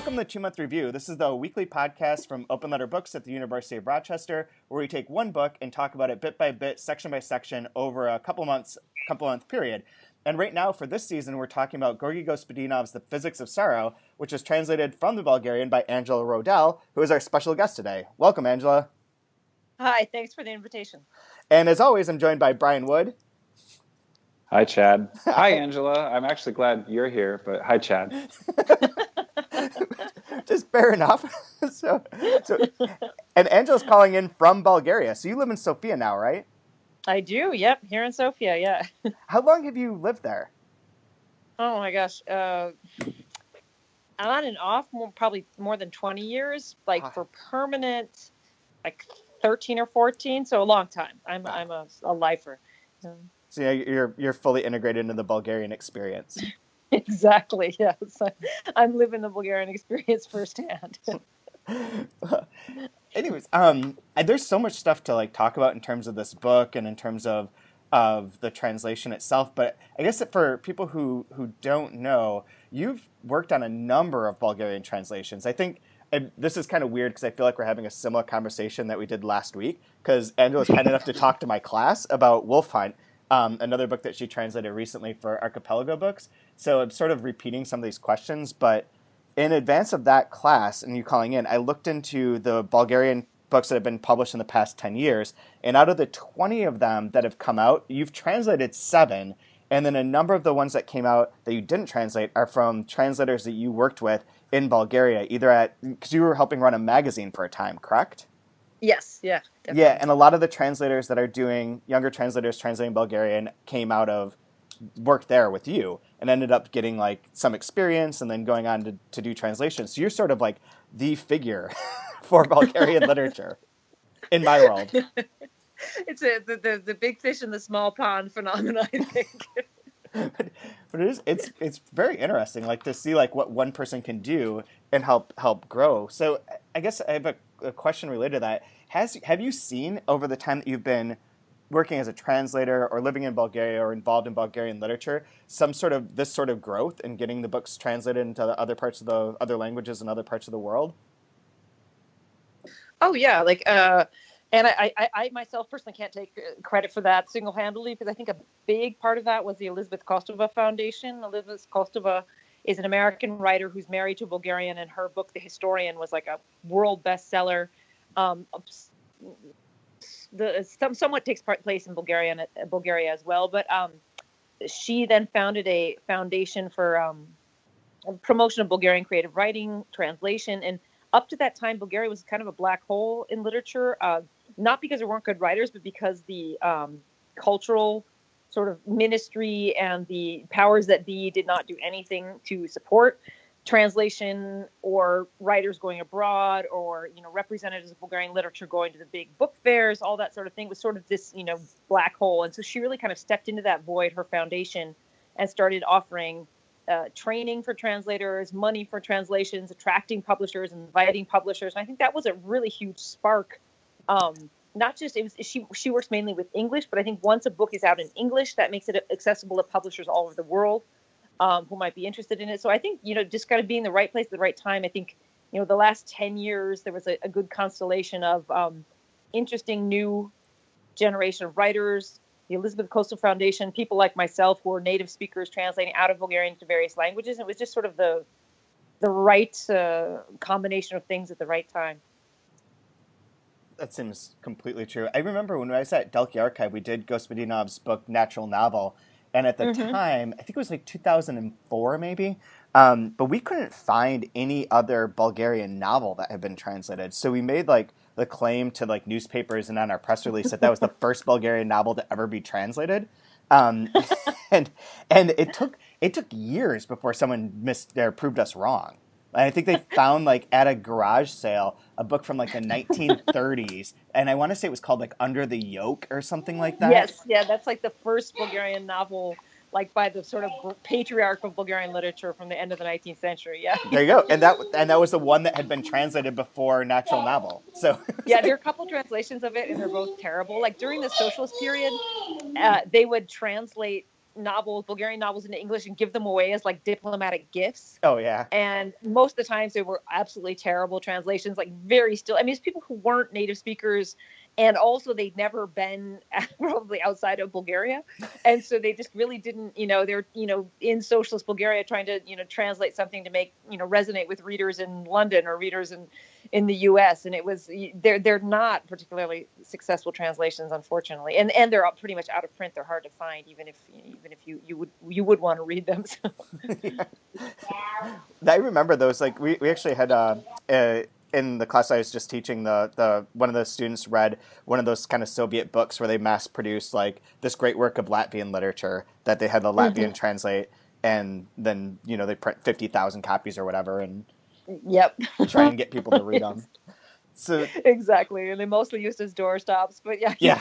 Welcome to 2 Month Review. This is the weekly podcast from Open Letter Books at the University of Rochester, where we take one book and talk about it bit by bit, section by section, over a couple month period. And right now, for this season, we're talking about Georgi Gospodinov's The Physics of Sorrow, which is translated from the Bulgarian by Angela Rodel, who is our special guest today. Welcome, Angela. Hi, thanks for the invitation. And as always, I'm joined by Brian Wood. Hi, Chad. Hi, Angela. I'm actually glad you're here, but hi, Chad. Just fair enough. And Angela's calling in from Bulgaria. So you live in Sofia now, right? I do, yep, here in Sofia, yeah. How long have you lived there? Oh my gosh, on and off, probably more than 20 years, for permanent, 13 or 14, so a long time. I'm a lifer. So yeah, you're fully integrated into the Bulgarian experience. Exactly, yes. I'm living the Bulgarian experience firsthand. Anyways, there's so much stuff to talk about in terms of this book and in terms of the translation itself. But I guess that for people who don't know, you've worked on a number of Bulgarian translations. I think this is kind of weird because I feel like we're having a similar conversation that we did last week, because Angela was kind enough to talk to my class about Wolf Hunt, another book that she translated recently for Archipelago Books. So I'm sort of repeating some of these questions, but in advance of that class and you calling in, I looked into the Bulgarian books that have been published in the past 10 years, and out of the 20 of them that have come out, you've translated 7, and then a number of the ones that came out that you didn't translate are from translators that you worked with in Bulgaria, because you were helping run a magazine for a time, correct? Yes, yeah. Definitely. Yeah, and a lot of the translators that are doing, younger translators translating Bulgarian, came out of work there with you and ended up getting some experience and then going on to do translations. So you're sort of the figure for Bulgarian literature in my world. It's the big fish in the small pond phenomenon, I think. But it's very interesting, to see what one person can do and help grow. So I guess I have a question related to that. Have you seen over the time that you've been working as a translator or living in Bulgaria or involved in Bulgarian literature, this sort of growth in getting the books translated into the other parts of the other languages and other parts of the world? Oh yeah, and I myself personally can't take credit for that single-handedly, because I think a big part of that was the Elizabeth Kostova Foundation. Elizabeth Kostova is an American writer who's married to a Bulgarian, and her book, The Historian, was a world bestseller. Somewhat takes place in Bulgaria as well, but she then founded a foundation for promotion of Bulgarian creative writing, translation, and up to that time, Bulgaria was kind of a black hole in literature, not because there weren't good writers, but because the cultural sort of ministry and the powers that be did not do anything to support translation or writers going abroad, or representatives of Bulgarian literature going to the big book fairs. All that sort of thing was sort of this black hole. And so she really kind of stepped into that void, her foundation, and started offering training for translators, money for translations, attracting publishers, inviting publishers. And I think that was a really huge spark. Not just she works mainly with English, but I think once a book is out in English, that makes it accessible to publishers all over the world who might be interested in it. So I think just kind of being in the right place at the right time. I think the last 10 years there was a good constellation of interesting new generation of writers. The Elizabeth Kostova Foundation, people like myself who are native speakers translating out of Bulgarian to various languages. It was just sort of the right combination of things at the right time. That seems completely true. I remember when I was at Delki Archive, we did Gospodinov's book, Natural Novel. And at the time, I think it was 2004 maybe, but we couldn't find any other Bulgarian novel that had been translated. So we made the claim to newspapers and on our press release that was the first Bulgarian novel to ever be translated. And it took years before someone proved us wrong. I think they found at a garage sale a book from the 1930s, and I want to say it was called Under the Yoke or something like that. Yes, yeah, that's the first Bulgarian novel by the sort of patriarch of Bulgarian literature from the end of the 19th century. Yeah. There you go, and that was the one that had been translated before Natural Novel. So yeah, there are a couple translations of it, and they're both terrible. During the socialist period, they would translate Bulgarian novels into English and give them away as like diplomatic gifts. Oh yeah. And most of the times they were absolutely terrible translations, like very still. I mean, it's people who weren't native speakers, and also they'd never been probably outside of Bulgaria, and so they just really didn't. They're in socialist Bulgaria trying to translate something to make resonate with readers in London or readers in the U.S. And it was they're not particularly successful translations, unfortunately, and they're pretty much out of print. They're hard to find, even if you would want to read them. So. Yeah. I remember those. Like we actually had in the class I was just teaching, the one of the students read one of those kind of Soviet books where they mass produced like this great work of Latvian literature that they had the Latvian translate, and then they print 50,000 copies or whatever, and yep, try and get people to read them. So exactly, and they mostly used as doorstops. But yeah.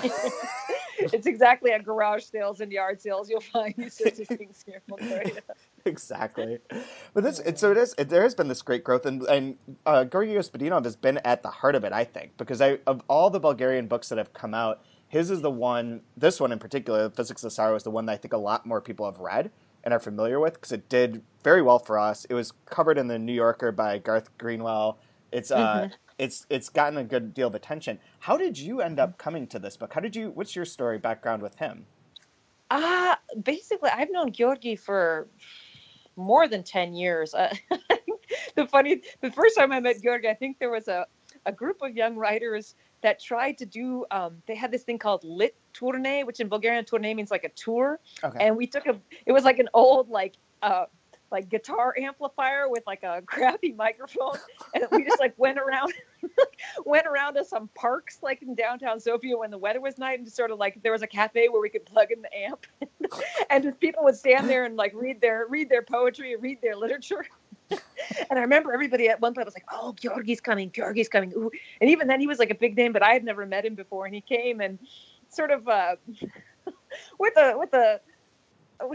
It's exactly at garage sales and yard sales you'll find these sorts of things here in Bulgaria. Exactly, but there has been this great growth, and Georgi Gospodinov has been at the heart of it, I think, because of all the Bulgarian books that have come out, his is the one. This one in particular, Physics of Sorrow, is the one that I think a lot more people have read and are familiar with because it did very well for us. It was covered in the New Yorker by Garth Greenwell. It's gotten a good deal of attention. How did you end up coming to this book? What's your story background with him? Basically, I've known Georgi for more than 10 years. The first time I met Georgi, I think there was a group of young writers that tried to do, they had this thing called Lit Tournée, which in Bulgarian tournée means like a tour. Okay. And it was like an old, like guitar amplifier with like a crappy microphone, and we just like went around to some parks like in downtown Sofia when the weather was nice, and just sort of like there was a cafe where we could plug in the amp, and just people would stand there and like read their poetry and read their literature. And I remember everybody at one point was like, "Oh, Georgi's coming! Ooh." And even then he was like a big name, but I had never met him before, and he came and sort of with a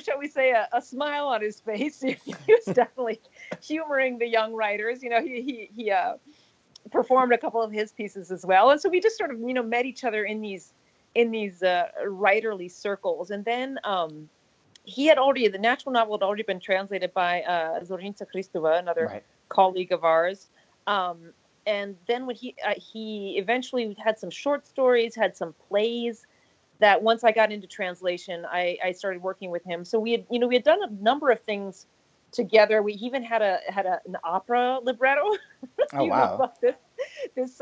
shall we say, a smile on his face. He was definitely humoring the young writers. He performed a couple of his pieces as well, and so we just sort of met each other in these writerly circles. And then the natural novel had already been translated by Zorinca Christova, another colleague of ours. And then when he eventually had some short stories, had some plays. That once I got into translation, I started working with him. So we had done a number of things together. We even had an opera libretto. Oh wow! This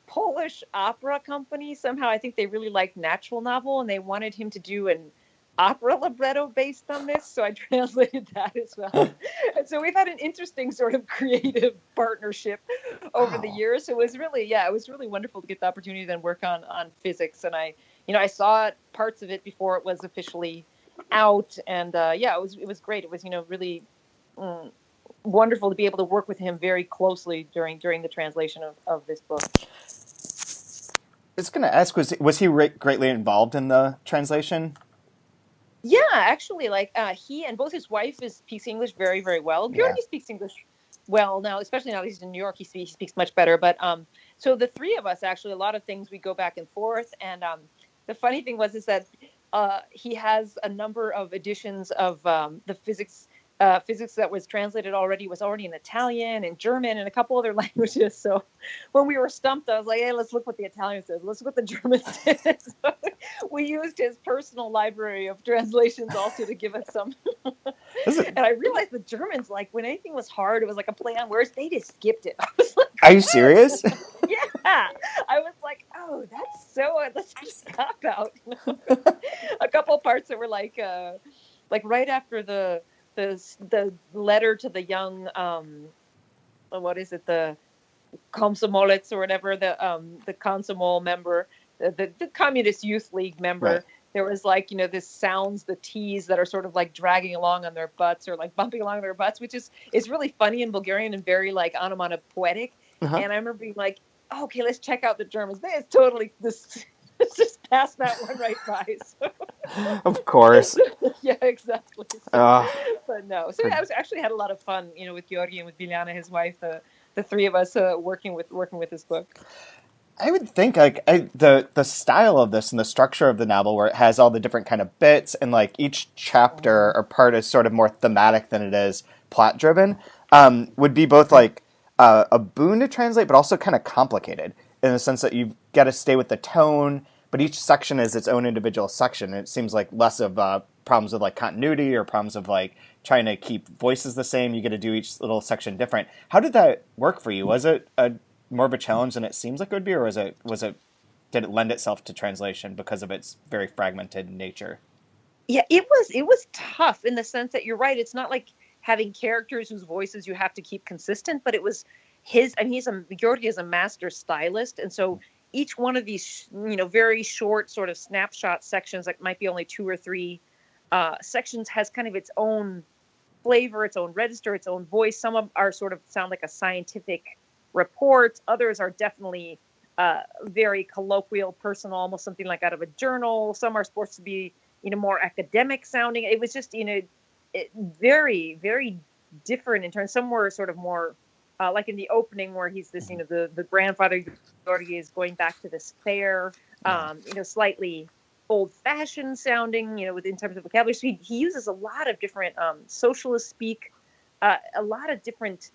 Polish opera company, somehow I think they really liked natural novel, and they wanted him to do an opera libretto based on this. So I translated that as well. And so we've had an interesting sort of creative partnership over the years. So it was really wonderful to get the opportunity to then work on physics. And I saw parts of it before it was officially out, and it was great. It was really wonderful to be able to work with him very closely during the translation of this book. I was going to ask, was he greatly involved in the translation? Yeah, actually, he and both his wife speaks English very, very well. Georgi speaks English well now, especially now that he's in New York. He speaks much better. But so the three of us, actually, a lot of things we go back and forth. And the funny thing is that he has a number of editions of the physics that was translated already, was already in Italian and German and a couple other languages. So when we were stumped, I was like, hey, let's look what the Italian says. Let's look what the German did. So we used his personal library of translations also to give us some. And I realized the Germans, like when anything was hard, it was like a play on words, they just skipped it. I was like, are you serious? Yeah. I was like, oh, that's so, let's just cop out. A couple parts that were like right after the letter to the young, what is it, the Komsomolets or whatever, the Komsomol member, the Communist Youth League member. Right. There was this sounds, the T's that are sort of like dragging along on their butts or like bumping along their butts, which is really funny in Bulgarian and very like onomatopoetic. Uh-huh. And I remember being like, oh, okay, let's check out the Germans. They totally this. Let's just pass that one right by. So. Of course. Yeah, exactly. So, but no. So I actually had a lot of fun, with Georgi and with Biljana, his wife, the three of us working with this book. I would think like the style of this and the structure of the novel, where it has all the different kind of bits and like each chapter or part is sort of more thematic than it is plot driven, would be both like a boon to translate, but also kind of complicated in the sense that you've got to stay with the tone, but each section is its own individual section. And it seems like less of problems with like continuity or problems of like trying to keep voices the same. You get to do each little section different. How did that work for you? Was it more of a challenge than it seems like it would be, or did it lend itself to translation because of its very fragmented nature? Yeah, it was tough in the sense that you're right. It's not like having characters whose voices you have to keep consistent, but it was his, and Georgi is a master stylist, and so each one of these, very short sort of snapshot sections that might be only 2 or 3 sections has kind of its own flavor, its own register, its own voice. Some of are sort of sound like a scientific report. Others are definitely very colloquial, personal, almost something like out of a journal. Some are supposed to be, more academic sounding. It was just, very, very different in terms. Some were sort of more like in the opening where he's this, the grandfather Georgi is going back to this fair, slightly old-fashioned sounding, in terms of vocabulary. So he uses a lot of different socialist speak, a lot of different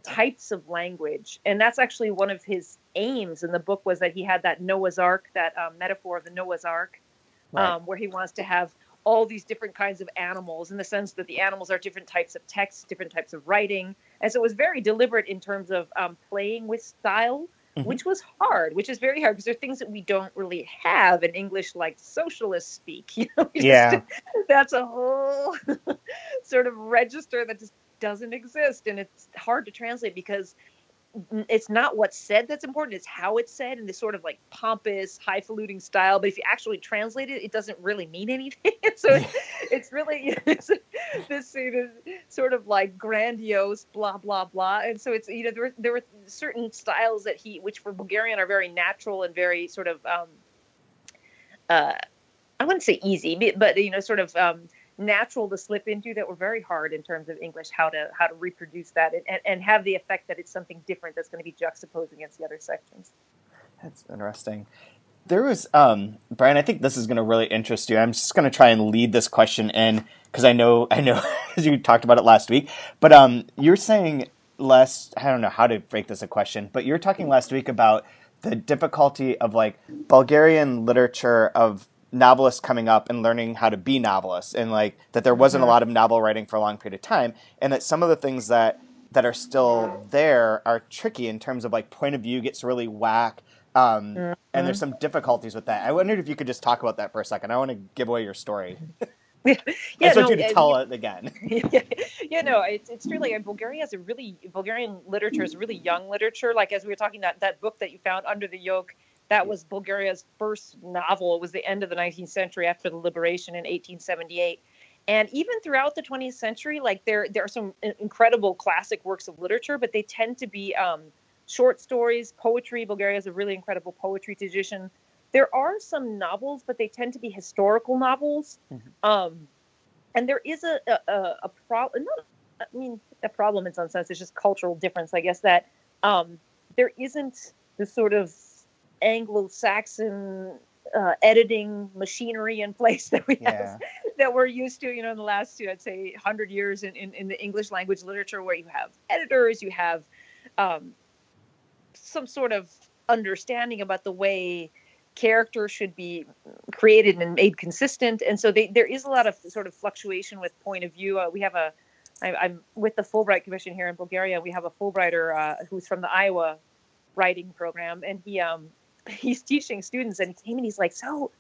types of language, and that's actually one of his aims in the book, was that he had that Noah's Ark, that metaphor of the Noah's Ark, Right. where he wants to have all these different kinds of animals, in the sense that the animals are different types of text, different types of writing. And so it was very deliberate in terms of playing with style, which was hard, which is very hard, because there are things that we don't really have in English, like socialist speak. Yeah. That's a whole sort of register that just doesn't exist. And it's hard to translate because it's not what's said that's important, it's how it's said in this sort of like pompous, highfalutin style. But if you actually translate it, it doesn't really mean anything. So it's really this sort of like grandiose blah blah blah. And so it's, there were certain styles that which for Bulgarian are very natural and very sort of I wouldn't say easy, but sort of natural to slip into, that were very hard in terms of English, how to reproduce that and have the effect that it's something different that's going to be juxtaposed against the other sections. That's interesting. There was, Brian, I think this is going to really interest you. I'm just going to try and lead this question in because I know you talked about it last week, but you're saying I don't know how to break this a question, but you're talking last week about the difficulty of like Bulgarian literature, of novelists coming up and learning how to be novelists, and like that there wasn't a lot of novel writing for a long period of time, and that some of the things that are still there are tricky in terms of like point of view gets really whack. And there's some difficulties with that. I wondered if you could just talk about that for a second. I want to give away your story. I just want you to tell it again. It's true. Like Bulgarian literature is a really young literature. Like as we were talking, that book that you found, Under the Yoke, that was Bulgaria's first novel. It was the end of the 19th century after the liberation in 1878. And even throughout the 20th century, like there are some incredible classic works of literature, but they tend to be short stories, poetry. Bulgaria has a really incredible poetry tradition. There are some novels, but they tend to be historical novels. And there is a problem. A problem in some sense. It's just cultural difference, I guess, that there isn't the sort of Anglo-Saxon editing machinery in place that we have, that we're used to, in the last, I'd say 100 years in the English language literature, where you have editors, you have some sort of understanding about the way character should be created and made consistent. And so there is a lot of sort of fluctuation with point of view. I'm with the Fulbright Commission here in Bulgaria. We have a Fulbrighter who's from the Iowa writing program, and he's teaching students, and he came and he's like, so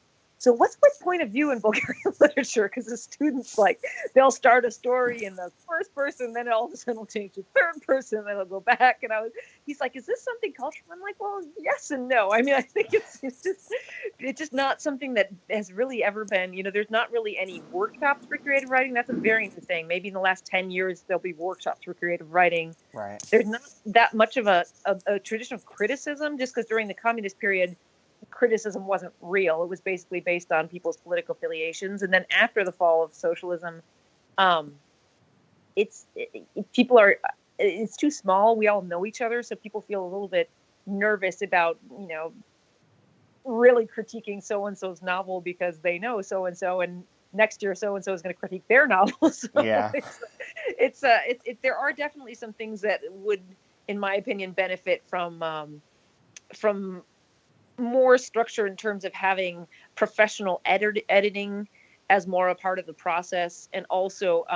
what's my point of view in Bulgarian literature? Because the students, like, they'll start a story in the first person, then all of a sudden it'll change to third person, then it'll go back. And he's like, is this something cultural? I'm like, well, yes and no. I mean, I think it's just not something that has really ever been, there's not really any workshops for creative writing. That's a very new thing. Maybe in the last 10 years, there'll be workshops for creative writing. Right. There's not that much of a tradition of criticism, just because during the communist period, criticism wasn't real. It was basically based on people's political affiliations. And then after the fall of socialism, it's too small. We all know each other, so people feel a little bit nervous about, really critiquing so-and-so's novel because they know so-and-so, and next year so-and-so is going to critique their novel. So Yeah. there are definitely some things that would, in my opinion, benefit from more structure in terms of having professional editing as more a part of the process, and also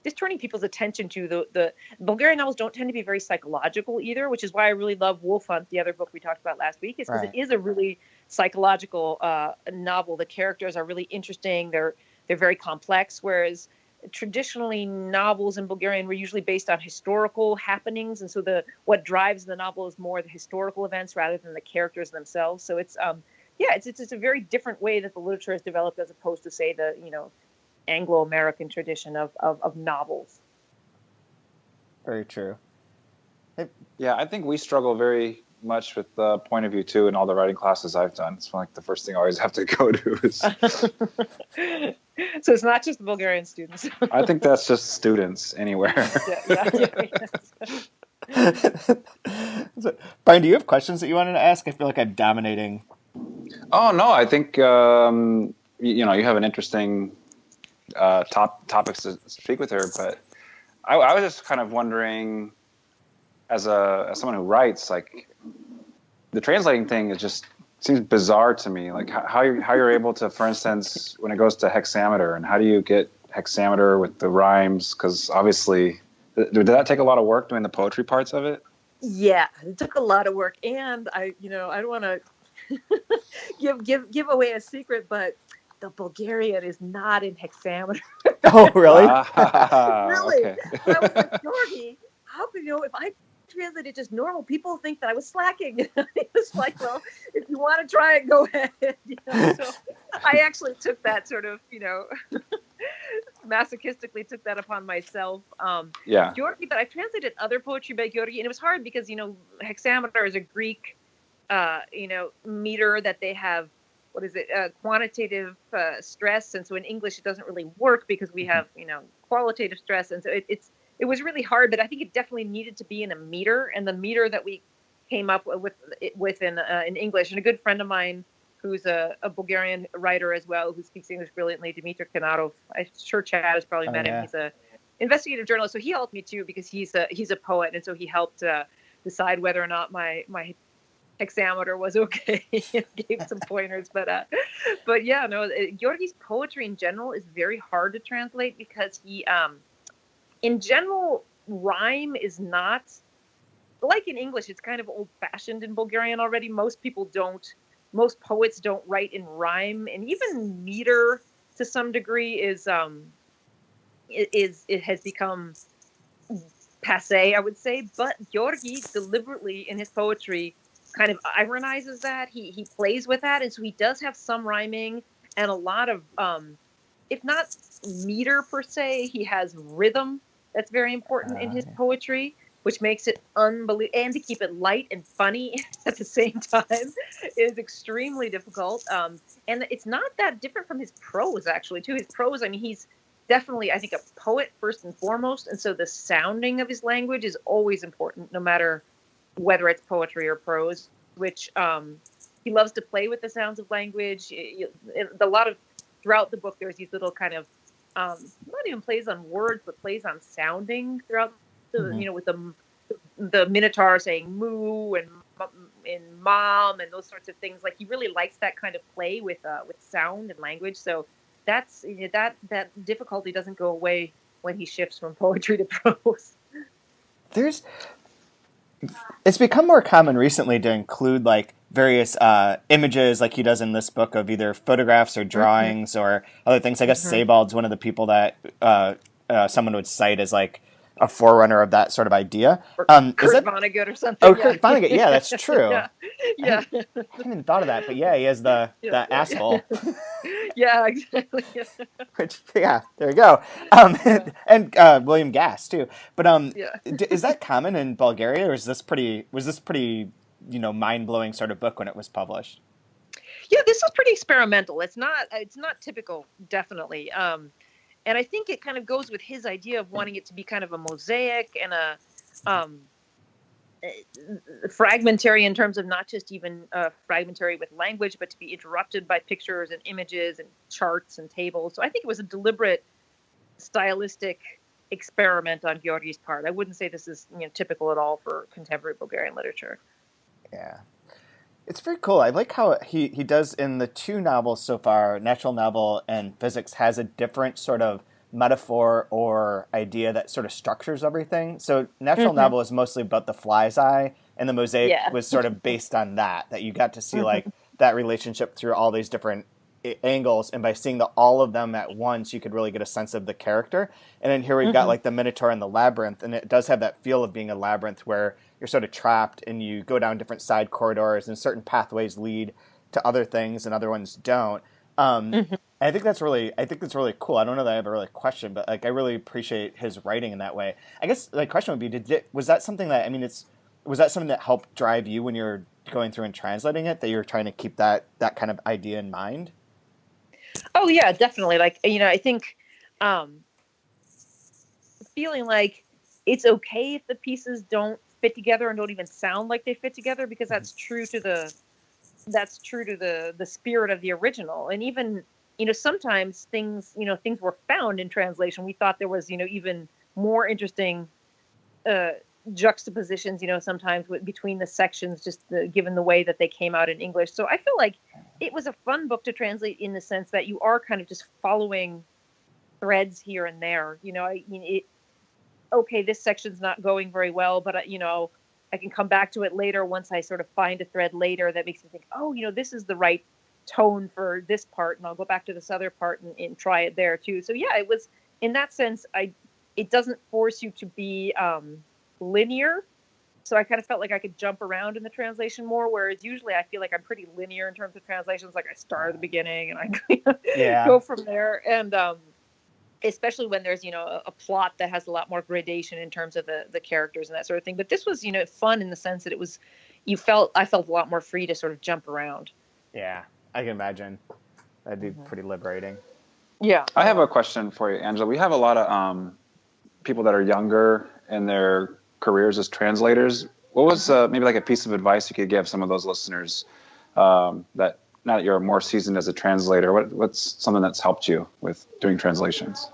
just turning people's attention to the Bulgarian novels don't tend to be very psychological either, which is why I really love Wolf Hunt, the other book we talked about last week, is because Right. it is a really psychological novel. The characters are really interesting. They're very complex, whereas traditionally novels in Bulgarian were usually based on historical happenings, and so what drives the novel is more the historical events rather than the characters themselves. So it's a very different way that the literature has developed as opposed to, say, the Anglo-American tradition of novels. Very true. Yeah, I think we struggle very much with the point of view too in all the writing classes I've done. It's like the first thing I always have to go to is. So it's not just the Bulgarian students. I think that's just students anywhere. So, Brian, do you have questions that you wanted to ask? I feel like I'm dominating. Oh no, I think you have an interesting topics to speak with her, but I was just kind of wondering, as someone who writes, like the translating thing seems bizarre to me. Like how you're able to, for instance, when it goes to hexameter, and how do you get hexameter with the rhymes? Because obviously, did that take a lot of work doing the poetry parts of it? Yeah, it took a lot of work, and I don't want to give away a secret, but the Bulgarian is not in hexameter. Oh, really? Really? Okay. I was like, Georgi, how could if I translated just normal, people think that I was slacking. It was like, well, if you want to try it, go ahead. So I actually took that sort of, masochistically took that upon myself. Yeah. Georgi, but I've translated other poetry by Georgi, and it was hard because, hexameter is a Greek, meter that they have. What is it? Quantitative stress, and so in English it doesn't really work because we have, qualitative stress, and so it was really hard. But I think it definitely needed to be in a meter, and the meter that we came up with in English. And a good friend of mine who's a Bulgarian writer as well, who speaks English brilliantly, Dmitry Kanarov. I'm sure Chad has probably met him. He's a investigative journalist, so he helped me too because he's a poet, and so he helped decide whether or not my hexameter was okay and gave some pointers. But yeah, no, Georgi's poetry in general is very hard to translate because he in general, rhyme is not like in English. It's kind of old-fashioned in Bulgarian already. Most poets don't write in rhyme, and even meter to some degree it has become passé, I would say. But Georgi deliberately in his poetry kind of ironizes that. He plays with that, and so he does have some rhyming and a lot of if not meter per se, he has rhythm that's very important in his poetry, which makes it unbelievable. And to keep it light and funny at the same time is extremely difficult. And it's not that different from his prose, actually, too. His prose, I mean, he's definitely, I think, a poet first and foremost. And so the sounding of his language is always important, no matter whether it's poetry or prose, which he loves to play with the sounds of language. Throughout the book, there's these little kind of, not even plays on words, but plays on sounding throughout with the Minotaur saying moo and mom and those sorts of things. Like, he really likes that kind of play with sound and language. So that's that difficulty doesn't go away when he shifts from poetry to prose. It's become more common recently to include like various images, like he does in this book, of either photographs or drawings or other things. I guess Sebald's one of the people that someone would cite as like a forerunner of that sort of idea. Kurt Vonnegut or something. Oh, Kurt Vonnegut. Yeah, that's true. Yeah. I hadn't even thought of that, but yeah, he has the asshole. Yeah, exactly. Which, yeah, there you go. And William Gass too. But is that common in Bulgaria, or was this pretty mind-blowing sort of book when it was published? Yeah, this is pretty experimental. It's not typical, definitely. And I think it kind of goes with his idea of wanting it to be kind of a mosaic and fragmentary in terms of not just even fragmentary with language, but to be interrupted by pictures and images and charts and tables. So I think it was a deliberate stylistic experiment on Georgi's part. I wouldn't say this is typical at all for contemporary Bulgarian literature. Yeah. It's very cool. I like how he does in the two novels so far, Natural Novel and Physics, has a different sort of metaphor or idea that sort of structures everything. So Natural Novel is mostly about the fly's eye, and the Mosaic was sort of based on that you got to see like that relationship through all these different angles, and by seeing all of them at once, you could really get a sense of the character. And then here we've got like the Minotaur and the Labyrinth, and it does have that feel of being a labyrinth where you're sort of trapped and you go down different side corridors and certain pathways lead to other things and other ones don't. I think that's really cool. I don't know that I have a really question, but like I really appreciate his writing in that way. I guess the question would be, was that something that, was that something that helped drive you when you're going through and translating it, that you're trying to keep that kind of idea in mind? Oh yeah, definitely. Like, I think feeling like it's okay if the pieces don't fit together and don't even sound like they fit together, because that's true to the spirit of the original. And even sometimes things were found in translation. We thought there was even more interesting juxtapositions sometimes between the sections, just given the way that they came out in English. So I feel like it was a fun book to translate in the sense that you are kind of just following threads here and there. Okay, this section's not going very well, but I can come back to it later once I sort of find a thread later that makes me think, oh, this is the right tone for this part, and I'll go back to this other part and try it there too. So yeah, it was, in that sense, it doesn't force you to be linear. So I kind of felt like I could jump around in the translation more, whereas usually I feel like I'm pretty linear in terms of translations. Like I start at the beginning and I go from there. And especially when there's, a plot that has a lot more gradation in terms of the characters and that sort of thing. But this was, fun in the sense that it was, I felt a lot more free to sort of jump around. Yeah, I can imagine. That'd be pretty liberating. Yeah. I have a question for you, Angela. We have a lot of people that are younger in their careers as translators. What was maybe like a piece of advice you could give some of those listeners that, now that you're more seasoned as a translator, what's something that's helped you with doing translations?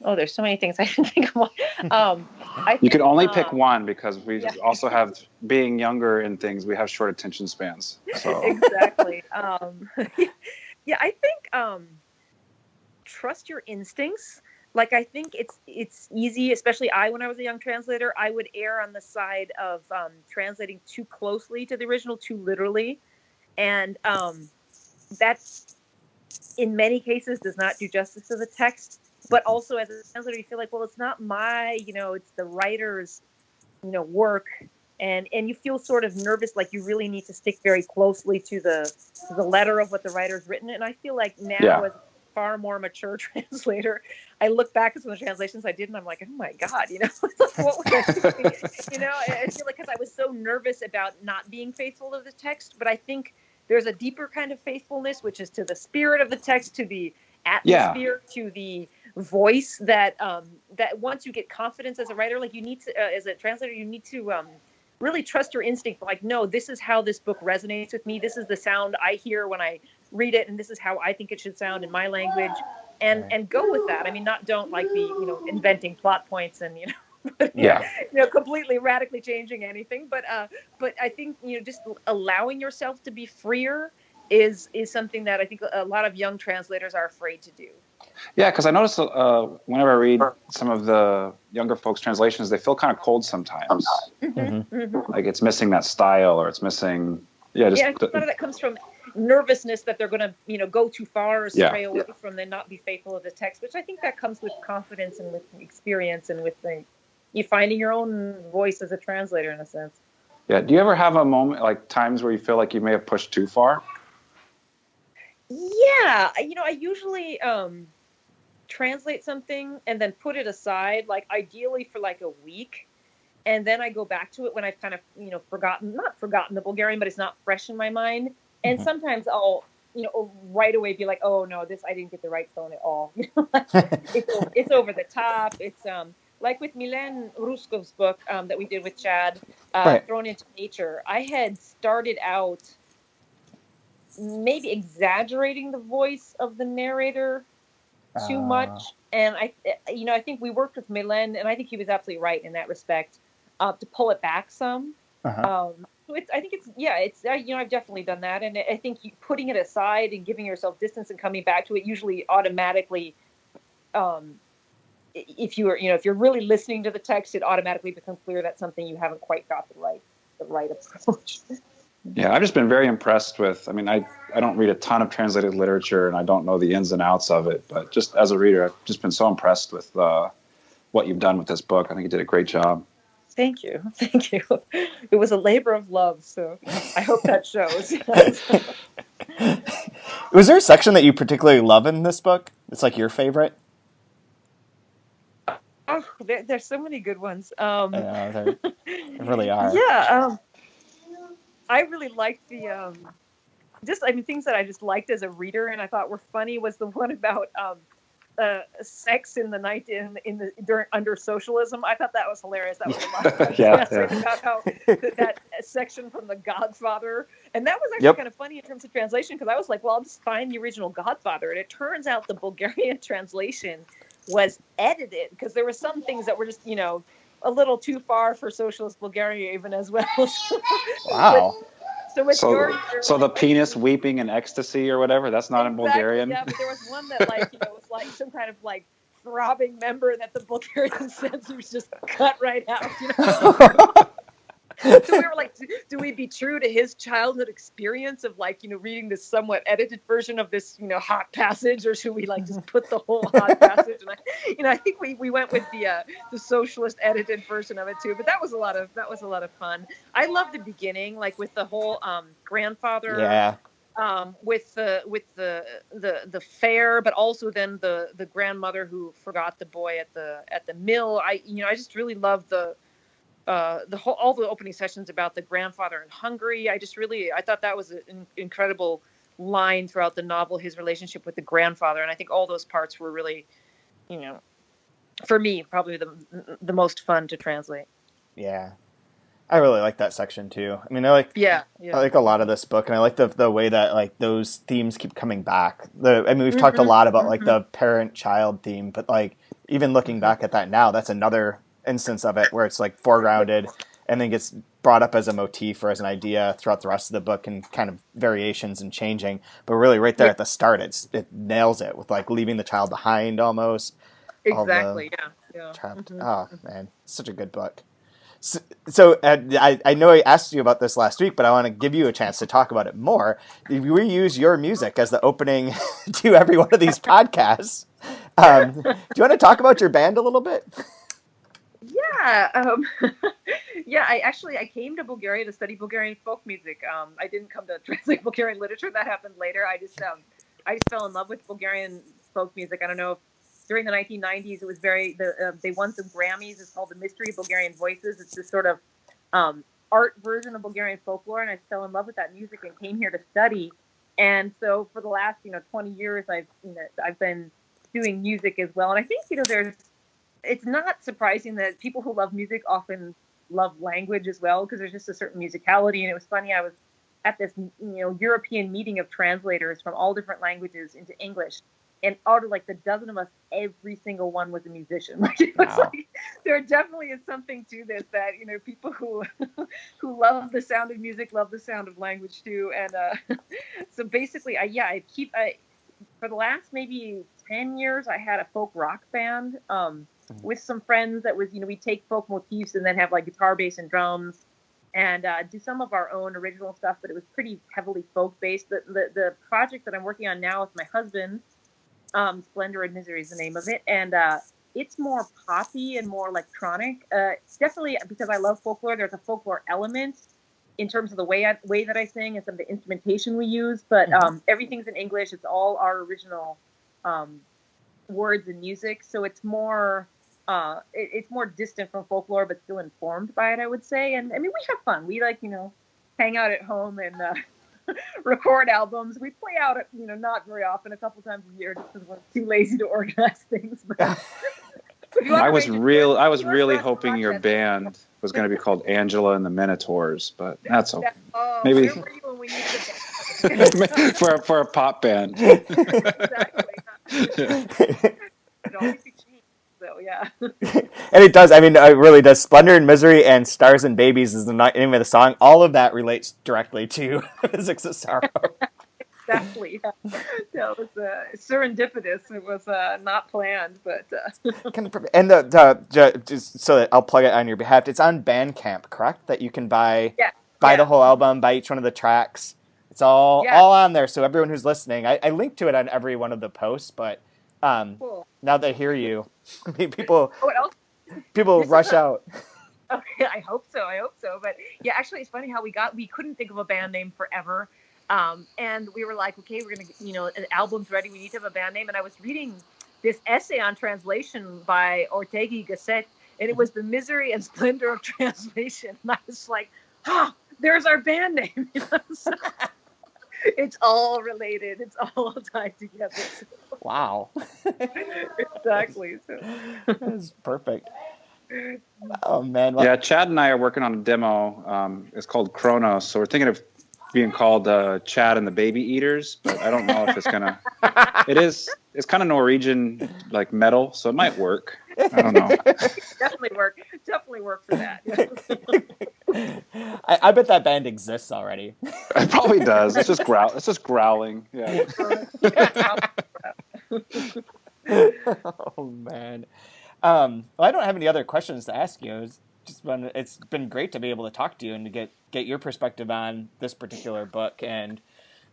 Oh, there's so many things I can think of. You can only pick one, because we also have, being younger in things, we have short attention spans. So. Exactly. Yeah, I think trust your instincts. Like, I think it's easy, especially when I was a young translator, I would err on the side of translating too closely to the original, too literally. And that, in many cases, does not do justice to the text. But also, as a translator, you feel like, well, it's not my, it's the writer's, work. And you feel sort of nervous, like you really need to stick very closely to the letter of what the writer's written. And I feel like now, as far more mature translator, I look back at some of the translations I did and I'm like, oh my God, what was I thinking? I feel like, because I was so nervous about not being faithful to the text. But I think there's a deeper kind of faithfulness, which is to the spirit of the text, to the atmosphere, to the voice, that once you get confidence as a writer, like you need to, as a translator, you need to really trust your instinct. Like, no, this is how this book resonates with me. This is the sound I hear when I read it, and this is how I think it should sound in my language, and go with that. I mean, don't like be inventing plot points and completely radically changing anything. But I think just allowing yourself to be freer is something that I think a lot of young translators are afraid to do. Yeah, because I notice whenever I read some of the younger folks' translations, they feel kind of cold sometimes. Like it's missing that style, or it's missing. I think a lot of that comes from nervousness that they're going to, go too far or stray away from, and not be faithful to the text. Which I think that comes with confidence and with experience and with you finding your own voice as a translator, in a sense. Yeah. Do you ever have a moment, like times where you feel like you may have pushed too far? Yeah, I usually translate something and then put it aside, like ideally for like a week, and then I go back to it when I've kind of not forgotten the Bulgarian, but it's not fresh in my mind. And sometimes I'll right away be like, oh no, this I didn't get the right tone at all. It's over the top. It's like with Milan Ruskov's book that we did with Chad, Right. Thrown into Nature, I had started out maybe exaggerating the voice of the narrator too much. And I think we worked with Milan, and I think he was absolutely right in that respect, to pull it back some. So I've definitely done that. And I think putting it aside and giving yourself distance and coming back to it usually automatically, if you're really listening to the text, it automatically becomes clear that's something you haven't quite got the right approach. Yeah, I've just been very impressed with, I mean, I don't read a ton of translated literature and I don't know the ins and outs of it, but just as a reader, I've just been so impressed with what you've done with this book. I think you did a great job. Thank you. Thank you. It was a labor of love, so I hope that shows. Was there a section that you particularly love in this book? It's like your favorite? Oh, there's so many good ones. I know, there really are. Yeah. I really liked the things that I just liked as a reader and I thought were funny was the one about sex in the night under socialism. I thought that was hilarious. That was a lot of fun. About how that section from The Godfather, and that was actually kind of funny in terms of translation because I was like, well, I'll just find the original Godfather, and it turns out the Bulgarian translation was edited because there were some things that were just a little too far for socialist Bulgaria even as well. Wow. So the penis weeping in ecstasy or whatever, that's not in Bulgarian? Yeah, but there was one that was like some kind of like throbbing member that the Bulgarian censors just cut right out. So we were like, do we be true to his childhood experience of reading this somewhat edited version of this hot passage, or should we just put the whole hot passage? And I think we went with the socialist edited version of it too. But that was a lot of fun. I love the beginning, with the whole grandfather. Yeah. With the fair, but also then the grandmother who forgot the boy at the mill. I just really love all the opening sessions about the grandfather in Hungary. I thought that was an incredible line throughout the novel, his relationship with the grandfather. And I think all those parts were really, for me, probably the most fun to translate. Yeah. I really like that section too. I mean, I like a lot of this book, and I like the way that those themes keep coming back. We've talked a lot about the parent-child theme, but even looking back at that now, that's another instance of it where it's foregrounded and then gets brought up as a motif or as an idea throughout the rest of the book and kind of variations and changing. But really right there at the start, it nails it with leaving the child behind almost. Exactly. Yeah. Oh man, such a good book. So I know I asked you about this last week, but I want to give you a chance to talk about it more. We use your music as the opening to every one of these podcasts. Do you want to talk about your band a little bit? Yeah. I came to Bulgaria to study Bulgarian folk music. I didn't come to translate Bulgarian literature. That happened later. I just fell in love with Bulgarian folk music. I don't know if during the 1990s it was they won some Grammys. It's called the Mystery Bulgarian Voices. It's this sort of art version of Bulgarian folklore, and I fell in love with that music and came here to study. And so for the last 20 years I've been doing music as well. And I think it's not surprising that people who love music often love language as well, because there's just a certain musicality. And it was funny, I was at this European meeting of translators from all different languages into English, and out of the dozen of us, every single one was a musician. There definitely is something to this, that people who love the sound of music love the sound of language too. And so basically for the last maybe 10 years I had a folk rock band with some friends that was, we take folk motifs and then have guitar, bass, and drums, and do some of our own original stuff, but it was pretty heavily folk based. The project that I'm working on now with my husband, Splendor and Misery is the name of it, and it's more poppy and more electronic. Definitely because I love folklore. There's a folklore element in terms of the way that I sing and some of the instrumentation we use, but everything's in English. It's all our original words and music, so it's more distant from folklore, but still informed by it, I would say. And I mean, we have fun. We hang out at home and record albums. We play out, not very often, a couple times a year, just because we're too lazy to organize things. But You want I to was arrange it real. for- I was you want really us to hoping your Rochester? band was going to be called Angela and the Minotaurs, but that's okay. Oh, Maybe where were you when we needed a band? for a pop band. Exactly. It always be changed. So yeah. And it does. I mean, it really does. Splendor and Misery and Stars and Babies is the name of the song. All of that relates directly to Physics of Sorrow. Exactly. That was serendipitous. It was not planned, but And just so that I'll plug it on your behalf, it's on Bandcamp, correct? That you can buy yeah. the whole album, buy each one of the tracks. It's all on there. So everyone who's listening, I linked to it on every one of the posts. But Cool. now they hear you, people What else? rush out. Okay, I hope so. But yeah, actually, it's funny how we couldn't think of a band name forever. And we were like, okay, we're going to, an album's ready. We need to have a band name. And I was reading this essay on translation by Georgi Gospodinov, and it was The Misery and Splendor of Translation. And I was like, there's our band name. So it's all related. It's all tied together. Wow. Exactly. So. That's perfect. Oh, man. Yeah, Chad and I are working on a demo. It's called Kronos, so we're thinking of being called Chad and the Baby Eaters, but I don't know if it's gonna. It's kind of Norwegian like metal, so it might work. I don't know. Definitely work for that. I bet that band exists already. It probably does. It's just growling. Yeah. Oh, man. Well, I don't have any other questions to ask you. It's been great to be able to talk to you and to get your perspective on this particular book and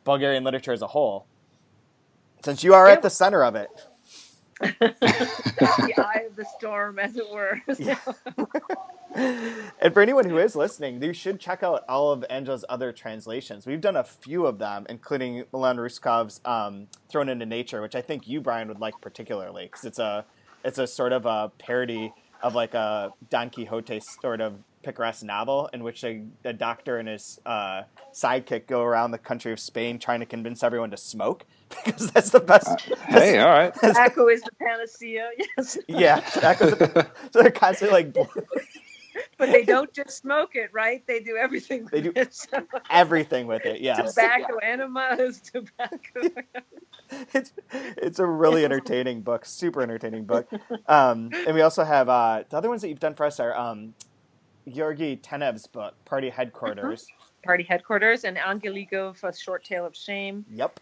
Bulgarian literature as a whole, since you are at the center of it. The eye of the storm, as it were. Yeah. And for anyone who is listening, you should check out all of Angela's other translations. We've done a few of them, including Milan Ruskov's Thrown into Nature, which I think you, Brian, would like particularly, because it's a sort of a parody of like a Don Quixote sort of picaresque novel in which a doctor and his sidekick go around the country of Spain trying to convince everyone to smoke, because that's the best. Hey, all right. Tobacco is the panacea, yes. Yeah, so they're constantly like... But they don't just smoke it, right? They do everything with it. So. Everything with it, yes. Tobacco enemas, tobacco... It's a really entertaining book, super entertaining book. And we also have the other ones that you've done for us are Georgi Tenev's book, Party Headquarters. Party Headquarters, and Angelikov, A Short Tale of Shame. Yep.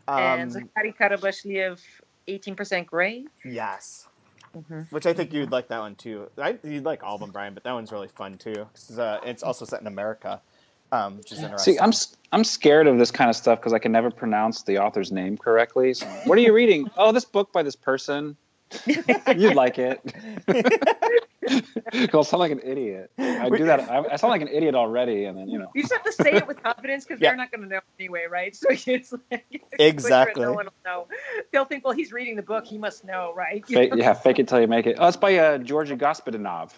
And Zakhary Karabashliev, 18% Gray. Yes. Mm-hmm. Which I think you'd like that one too. You'd like all of them, Brian, but that one's really fun too. It's also set in America, which is interesting. See, I'm scared of this kind of stuff because I can never pronounce the author's name correctly. So, what are you reading? Oh, this book by this person. You'd like it. I'll sound like an idiot. I do that. I sound like an idiot already, and then you just have to say it with confidence because they're not going to know anyway, right? So it's like exactly. No one will know. They'll think, well, he's reading the book, he must know, right? Fake it till you make it. Oh, it's by Georgi Gospodinov.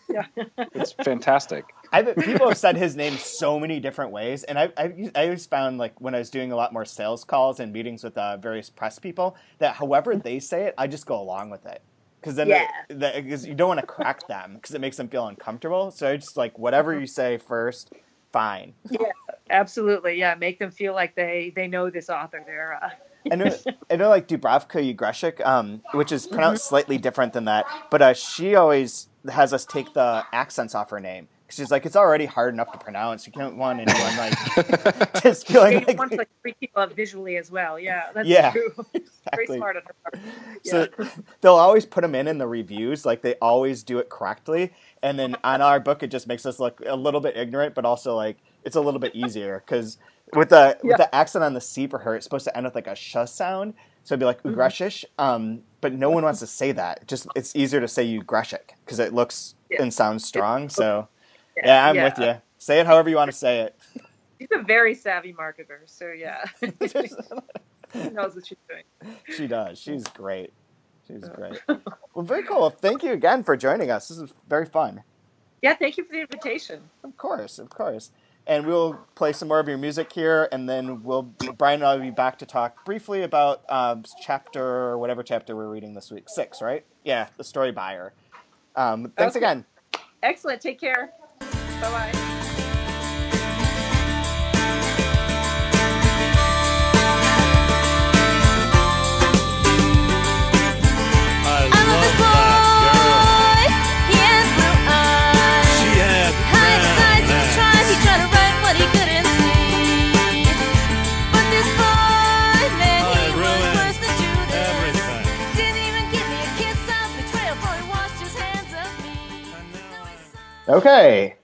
Yeah, it's fantastic. People have said his name so many different ways, and I always found, like, when I was doing a lot more sales calls and meetings with various press people, that however they say it, I just go along with it. Because then because you don't want to crack them because it makes them feel uncomfortable. So I just like whatever you say first, fine. Yeah, absolutely. Yeah, make them feel like they know this author. They're I know like Dubravka Ugreshik, which is pronounced slightly different than that, but she always has us take the accents off her name. She's like, it's already hard enough to pronounce. You can't want anyone like just feeling like... You want to like freak people out visually as well. Yeah, that's true. Exactly. Very smart on her part. Yeah. So they'll always put them in the reviews. Like they always do it correctly. And then on our book, it just makes us look a little bit ignorant, but also like it's a little bit easier. Because with the accent on the C for her, it's supposed to end with like a sh sound. So it'd be like Ugreshish. But no one wants to say that. It's easier to say Ugreshik because it looks and sounds strong. So... Yeah, I'm with you. Say it however you want to say it. She's a very savvy marketer, so yeah. She knows what she's doing. She does. She's great. She's great. Well, very cool. Thank you again for joining us. This is very fun. Yeah, thank you for the invitation. Of course. and we'll play some more of your music here, and then Brian and I will be back to talk briefly about whatever chapter we're reading this week. 6, right? Yeah, The Story Buyer. Thanks again. Excellent. Take care. Bye-bye. Okay.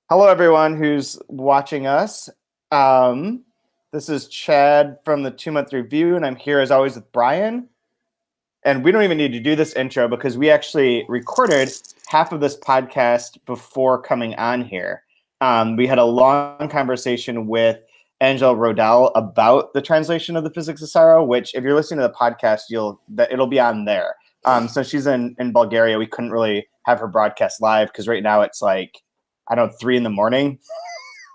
Hello, everyone who's watching us. This is Chad from the 2-Month Review, and I'm here as always with Brian. And we don't even need to do this intro because we actually recorded half of this podcast before coming on here. We had a long conversation with Angela Rodel about the translation of the Physics of Sorrow, which if you're listening to the podcast, it'll be on there. So she's in Bulgaria. We couldn't really have her broadcast live because right now it's like, 3 a.m.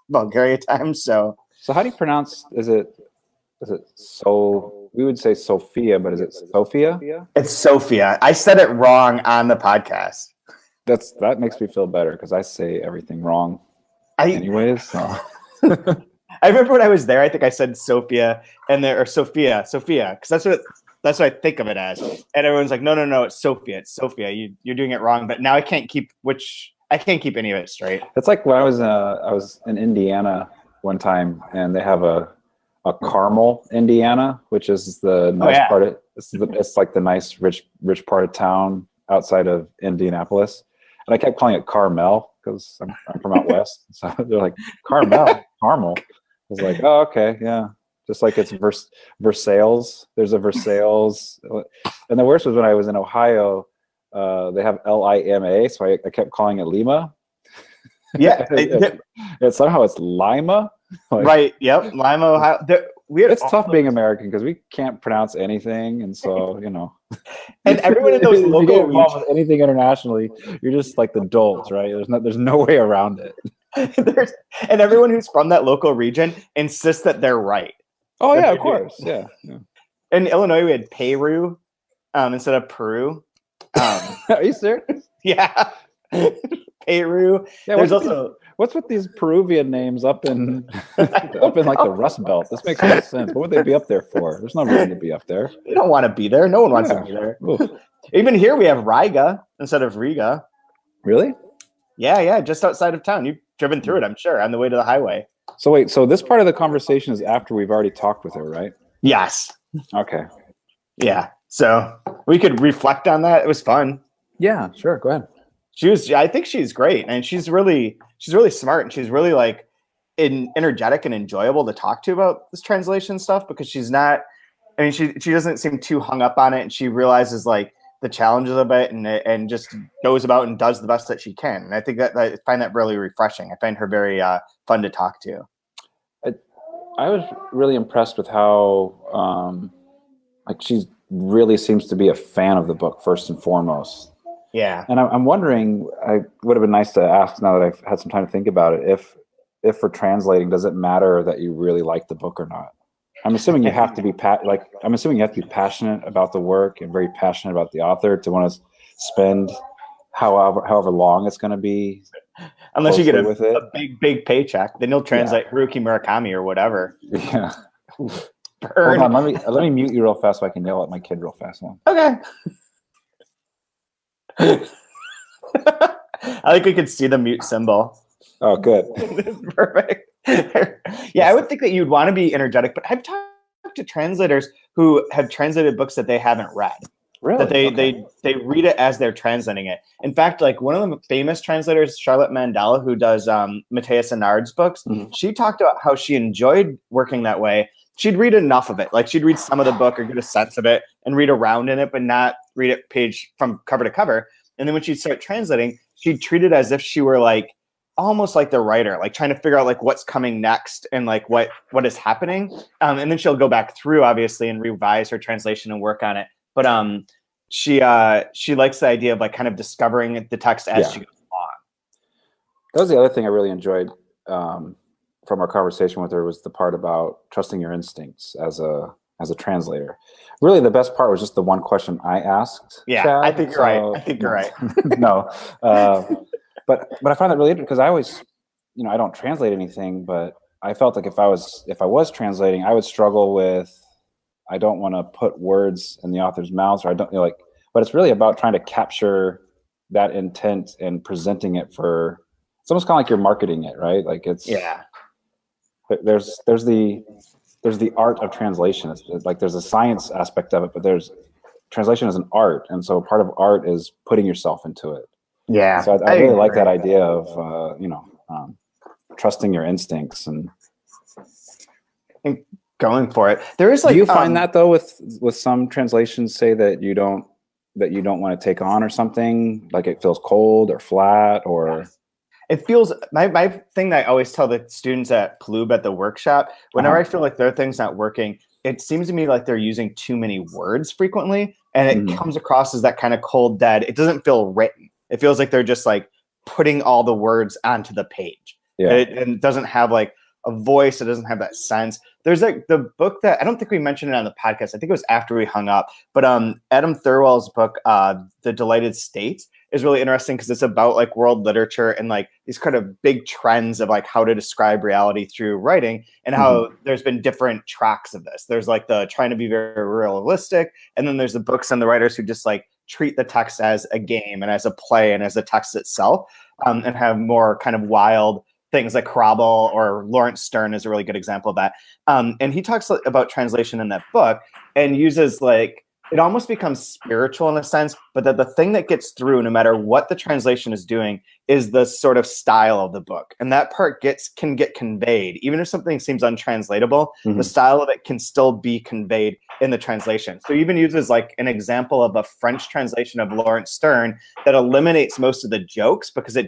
Bulgaria time. So how do you pronounce? Is it so? We would say Sophia, but is it Sophia? It's Sophia. I said it wrong on the podcast. That makes me feel better because I say everything wrong. Anyways. So. I remember when I was there, I think I said Sophia or Sophia, because that's what I think of it as. And everyone's like, no, it's Sophia. It's Sophia. You're doing it wrong. But now I can't keep any of it straight. It's like when I was in Indiana one time, and they have a Carmel, Indiana, which is the nice part of it's like the nice rich part of town outside of Indianapolis. And I kept calling it Carmel because I'm from out west. So they're like, Carmel. I was like, oh, okay, yeah. Just like it's Versailles. There's a Versailles. And the worst was when I was in Ohio, they have Lima, so I kept calling it Lima. Yeah. And somehow it's Lima. Right, yep, Lima, Ohio. It's tough being American because we can't pronounce anything, and so, And everyone in those local regions, with anything internationally, you're just like the dolts, right? There's no way around it. And everyone who's from that local region insists that they're right. Oh yeah, of course. Yeah. In Illinois, we had Peru instead of Peru. Are you serious? Yeah. Peru. Yeah, what's with these Peruvian names up in like the Rust Belt? This makes no sense. What would they be up there for? There's no reason to be up there. They don't want to be there. No one wants to be there. Ooh. Even here we have Riga instead of Riga. Really? Yeah, just outside of town. You've driven through it, I'm sure, on the way to the highway. So wait, this part of the conversation is after we've already talked with her, right? Yes. Okay. Yeah. So we could reflect on that. It was fun. Yeah, sure. Go ahead. I think she's great, and she's really smart, and she's really like energetic and enjoyable to talk to about this translation stuff because she's not. I mean, she doesn't seem too hung up on it, and she realizes like the challenges of it, and just goes about and does the best that she can. And I think that I find that really refreshing. I find her very fun to talk to. I was really impressed with how she really seems to be a fan of the book first and foremost. Yeah. And I'm wondering, I would have been nice to ask now that I've had some time to think about it, if for translating, does it matter that you really like the book or not? I'm assuming you have to be passionate about the work and very passionate about the author to want to spend however long it's going to be. Unless you get a big paycheck, then you'll translate Haruki Murakami or whatever. Yeah. Hold on, let me mute you real fast so I can yell at my kid real fast. Okay. I think we could see the mute symbol. Oh, good. Perfect. Yeah, I would think that you'd want to be energetic, but I've talked to translators who have translated books that they haven't read. Really? That they read it as they're translating it. In fact, like one of the famous translators, Charlotte Mandela, who does Matthias Enard's books, she talked about how she enjoyed working that way. She'd read enough of it. Like she'd read some of the book or get a sense of it and read around in it, but not read it page from cover to cover. And then when she'd start translating, she'd treat it as if she were like almost like the writer, like trying to figure out like what's coming next and like what is happening. And then she'll go back through obviously and revise her translation and work on it. But she likes the idea of like kind of discovering the text as she goes along. That was the other thing I really enjoyed from our conversation with her was the part about trusting your instincts as a translator. Really, the best part was just the one question I asked. Yeah, Chad. I think you're right. I think you're right. No, but I find that really interesting because I always, I don't translate anything, but I felt like if I was translating, I would struggle with, I don't want to put words in the author's mouths, or I don't but it's really about trying to capture that intent and presenting it it's almost kind of like you're marketing it, right? Like there's the art of translation. It's like there's a science aspect of it, but translation is an art, and so part of art is putting yourself into it. Yeah, and so I really like that idea of trusting your instincts and going for it. There is like, do you find that though with some translations say that you don't want to take on or something, like it feels cold or flat or? It feels, my thing that I always tell the students at Plube at the workshop, whenever I feel like their thing's not working, it seems to me like they're using too many words frequently, and it comes across as that kind of cold, dead. It doesn't feel written. It feels like they're just like putting all the words onto the page. Yeah. And it doesn't have like a voice. It doesn't have that sense. There's like the book that I don't think we mentioned it on the podcast. I think it was after we hung up, but Adam Thirlwell's book, The Delighted States, is really interesting because it's about like world literature and like these kind of big trends of like how to describe reality through writing, and how there's been different tracks of this. There's like the trying to be very realistic, and then there's the books and the writers who just like treat the text as a game and as a play and as a text itself, and have more kind of wild things like Crabble, or Lawrence Stern is a really good example of that. And he talks about translation in that book and uses like, it almost becomes spiritual in a sense, but that the thing that gets through no matter what the translation is doing is the sort of style of the book. And that part can get conveyed. Even if something seems untranslatable, the style of it can still be conveyed in the translation. So he even uses like an example of a French translation of Lawrence Stern that eliminates most of the jokes because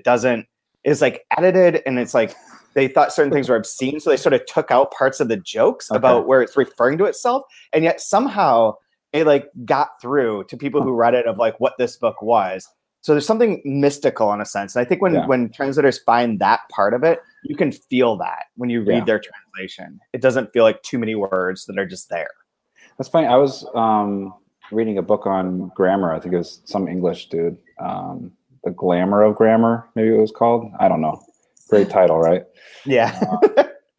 is like edited, and it's like they thought certain things were obscene, so they sort of took out parts of the jokes about where it's referring to itself, and yet somehow it like got through to people who read it of like what this book was. So there's something mystical in a sense, and I think when translators find that part of it, you can feel that when you read their translation. It doesn't feel like too many words that are just there. That's funny. I was reading a book on grammar. I think it was some English dude. The Glamour of Grammar, maybe it was called. I don't know. Great title, right? Yeah.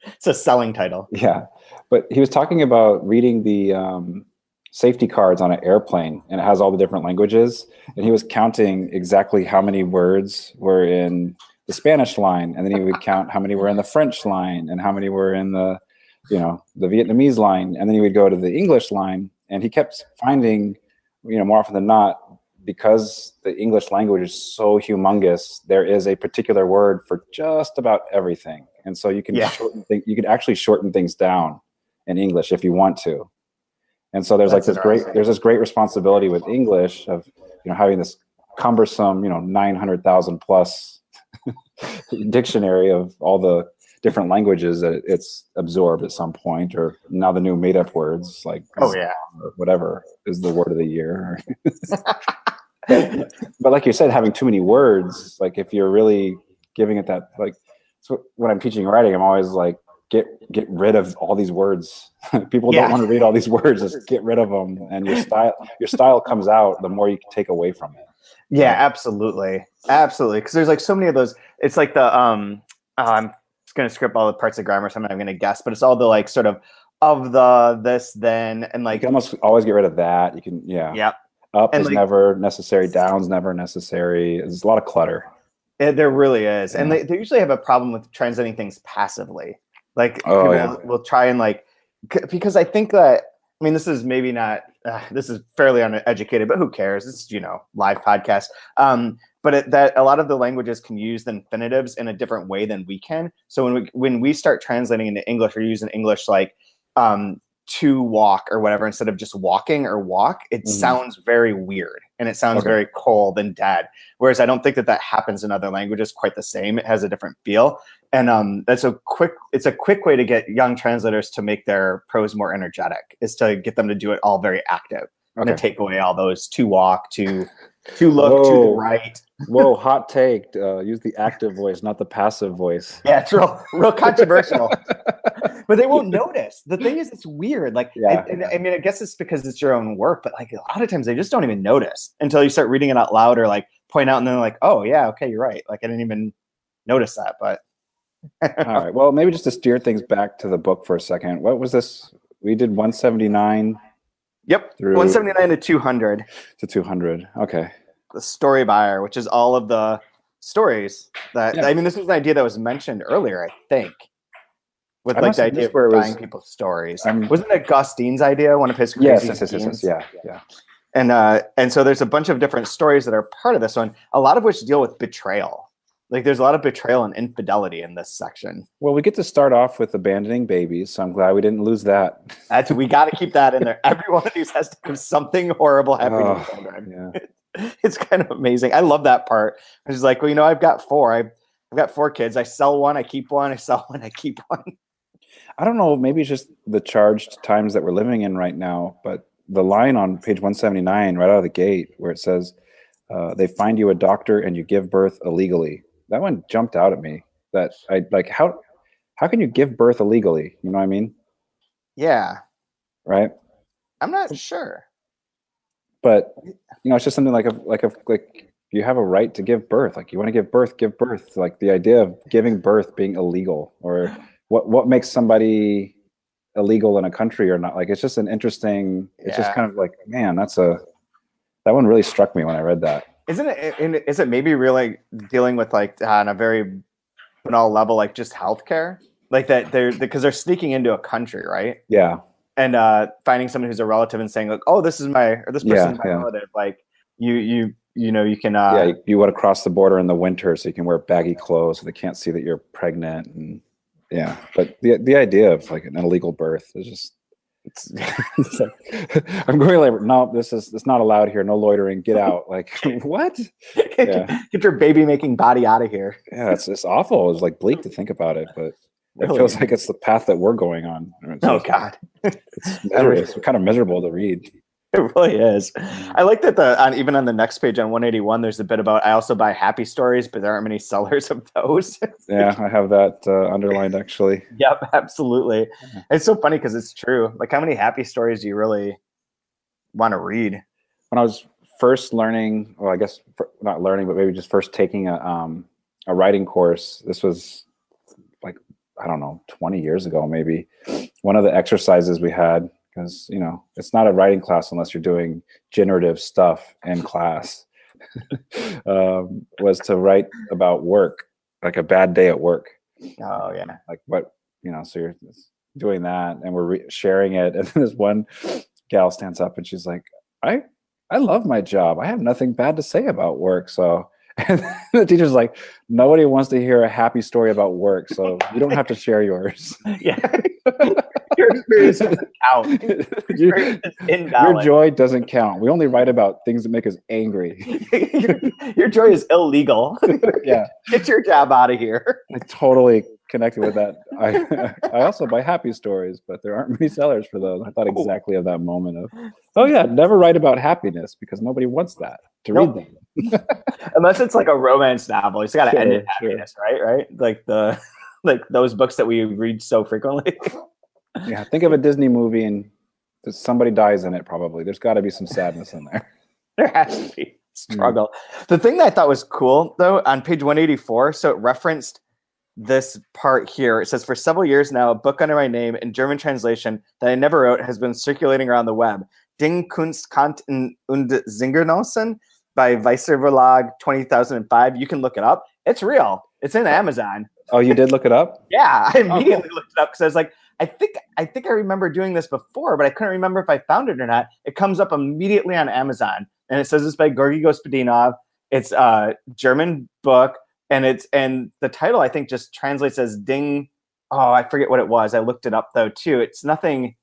It's a selling title. Yeah. But he was talking about reading the safety cards on an airplane, and it has all the different languages. And he was counting exactly how many words were in the Spanish line. And then he would count how many were in the French line and how many were in the Vietnamese line. And then he would go to the English line, and he kept finding, more often than not, because the English language is so humongous, there is a particular word for just about everything. And so you can you can actually shorten things down in English if you want to. And so there's this great responsibility with English of, having this cumbersome, 900,000 plus dictionary of all the different languages that it's absorbed at some point, or now the new made up words like or whatever is the word of the year. But like you said, having too many words, like if you're really giving it that, like, so when I'm teaching writing, I'm always like, get rid of all these words. People don't want to read all these words. Just get rid of them, and your style comes out the more you can take away from it. Yeah, absolutely. Because there's like so many of those. It's like the I'm just gonna script all the parts of grammar, so I'm not gonna guess, but it's all the like sort of the, this, then, and like you can almost always get rid of that. You can Up and is never necessary. Down's never necessary. There's a lot of clutter. There really is. And they usually have a problem with translating things passively. Like people will try and like, because I think that, I mean, this is maybe not, this is fairly uneducated, but who cares? It's, live podcast. But that a lot of the languages can use the infinitives in a different way than we can. So when we start translating into English or using English like, to walk or whatever, instead of just walking or walk, it sounds very weird, and it sounds very cold and dead. Whereas I don't think that happens in other languages quite the same. It has a different feel. And it's a quick way to get young translators to make their prose more energetic, is to get them to do it all very active and to take away all those to walk, to To look to the Whoa. right. Whoa, hot take. Use the active voice, not the passive voice. Yeah, it's real controversial. But they won't notice. The thing is, it's weird. Like, Yeah. I mean, I guess it's because it's your own work, but like a lot of times they just don't even notice until you start reading it out loud or like point out, and then they're like, oh yeah, okay, you're right. Like I didn't even notice that. But All right. Well, maybe just to steer things back to the book for a second. What was this? We did 179. Yep, 179 to 200. To 200. Okay. The story buyer, which is all of the stories that Yeah. I mean, this was an idea that was mentioned earlier, I think, with I like must the have idea missed of where it was- buying people's stories. I'm- Wasn't it Gostein's idea? One of his Yes, crazy schemes? yeah. And so there's a bunch of different stories that are part of this one, a lot of which deal with betrayal. Like there's a lot of betrayal and infidelity in this section. Well, we get to start off with abandoning babies, so I'm glad we didn't lose that. We got to keep that in there. Every one of these has to have something horrible happening to children. Yeah. It's kind of amazing. I love that part. It's like, well, I've got four. I've got four kids. I sell one, I keep one. I sell one, I keep one. I don't know. Maybe it's just the charged times that we're living in right now. But the line on page 179, right out of the gate, where it says, "They find you a doctor and you give birth illegally." That one jumped out at me. That I like. How can you give birth illegally? You know what I mean? Yeah, Right. I'm not sure. But it's just something like you have a right to give birth. Like you want to give birth, give birth. Like the idea of giving birth being illegal, or what makes somebody illegal in a country or not? Like it's just an interesting. It's just kind of like, man, that one really struck me when I read that. Isn't it? Is it maybe really dealing with like on a very banal level, like just healthcare, like that because they're sneaking into a country, right? Yeah. And finding someone who's a relative and saying like, oh, this person is my relative. Like you can. You want to cross the border in the winter so you can wear baggy clothes so they can't see that you're pregnant, and but the idea of like an illegal birth is just it's like, I'm going like, no, it's not allowed here, no loitering, get out. Like what? Get your baby making body out of here. Yeah, it's awful. It's like bleak to think about it, but it feels like it's the path that we're going on. God, it's kind of miserable to read. It really is. I like that even on the next page on 181, there's a bit about I also buy happy stories, but there aren't many sellers of those. Yeah, I have that underlined actually. Yep, absolutely. Yeah. It's so funny because it's true. Like, how many happy stories do you really want to read? When I was first learning, well, I guess not learning, but maybe just first taking a writing course. This was like, I don't know, 20 years ago, maybe. One of the exercises we had, because it's not a writing class unless you're doing generative stuff in class, was to write about work, like a bad day at work. Oh yeah. Like what, so you're doing that and we're sharing it. And then this one gal stands up and she's like, I love my job. I have nothing bad to say about work. So, and the teacher's like, nobody wants to hear a happy story about work. So you don't have to share yours. Yeah. Your experience doesn't count. Your joy doesn't count. We only write about things that make us angry. Your joy is illegal. Yeah. Get your job out of here. I totally connected with that. I also buy happy stories, but there aren't many sellers for those. I thought exactly of that moment of, oh yeah, never write about happiness because nobody wants that to read them. Unless it's like a romance novel. It's got to end in happiness, right? Like those books that we read so frequently. Yeah, think of a Disney movie and somebody dies in it probably. There's got to be some sadness in there. There has to be struggle. The thing that I thought was cool, though, on page 184, so it referenced this part here. It says, for several years now, a book under my name in German translation that I never wrote has been circulating around the web. Ding Kunst, Kant und Singernossen by Weiser Verlag 2005. You can look it up. It's real. It's in Amazon. Oh, you did look it up? Yeah, I immediately looked it up because I was like, I think I remember doing this before, but I couldn't remember if I found it or not. It comes up immediately on Amazon, and it says it's by Georgi Gospodinov. It's a German book, and the title I think just translates as "Ding." Oh, I forget what it was. I looked it up though too. It's nothing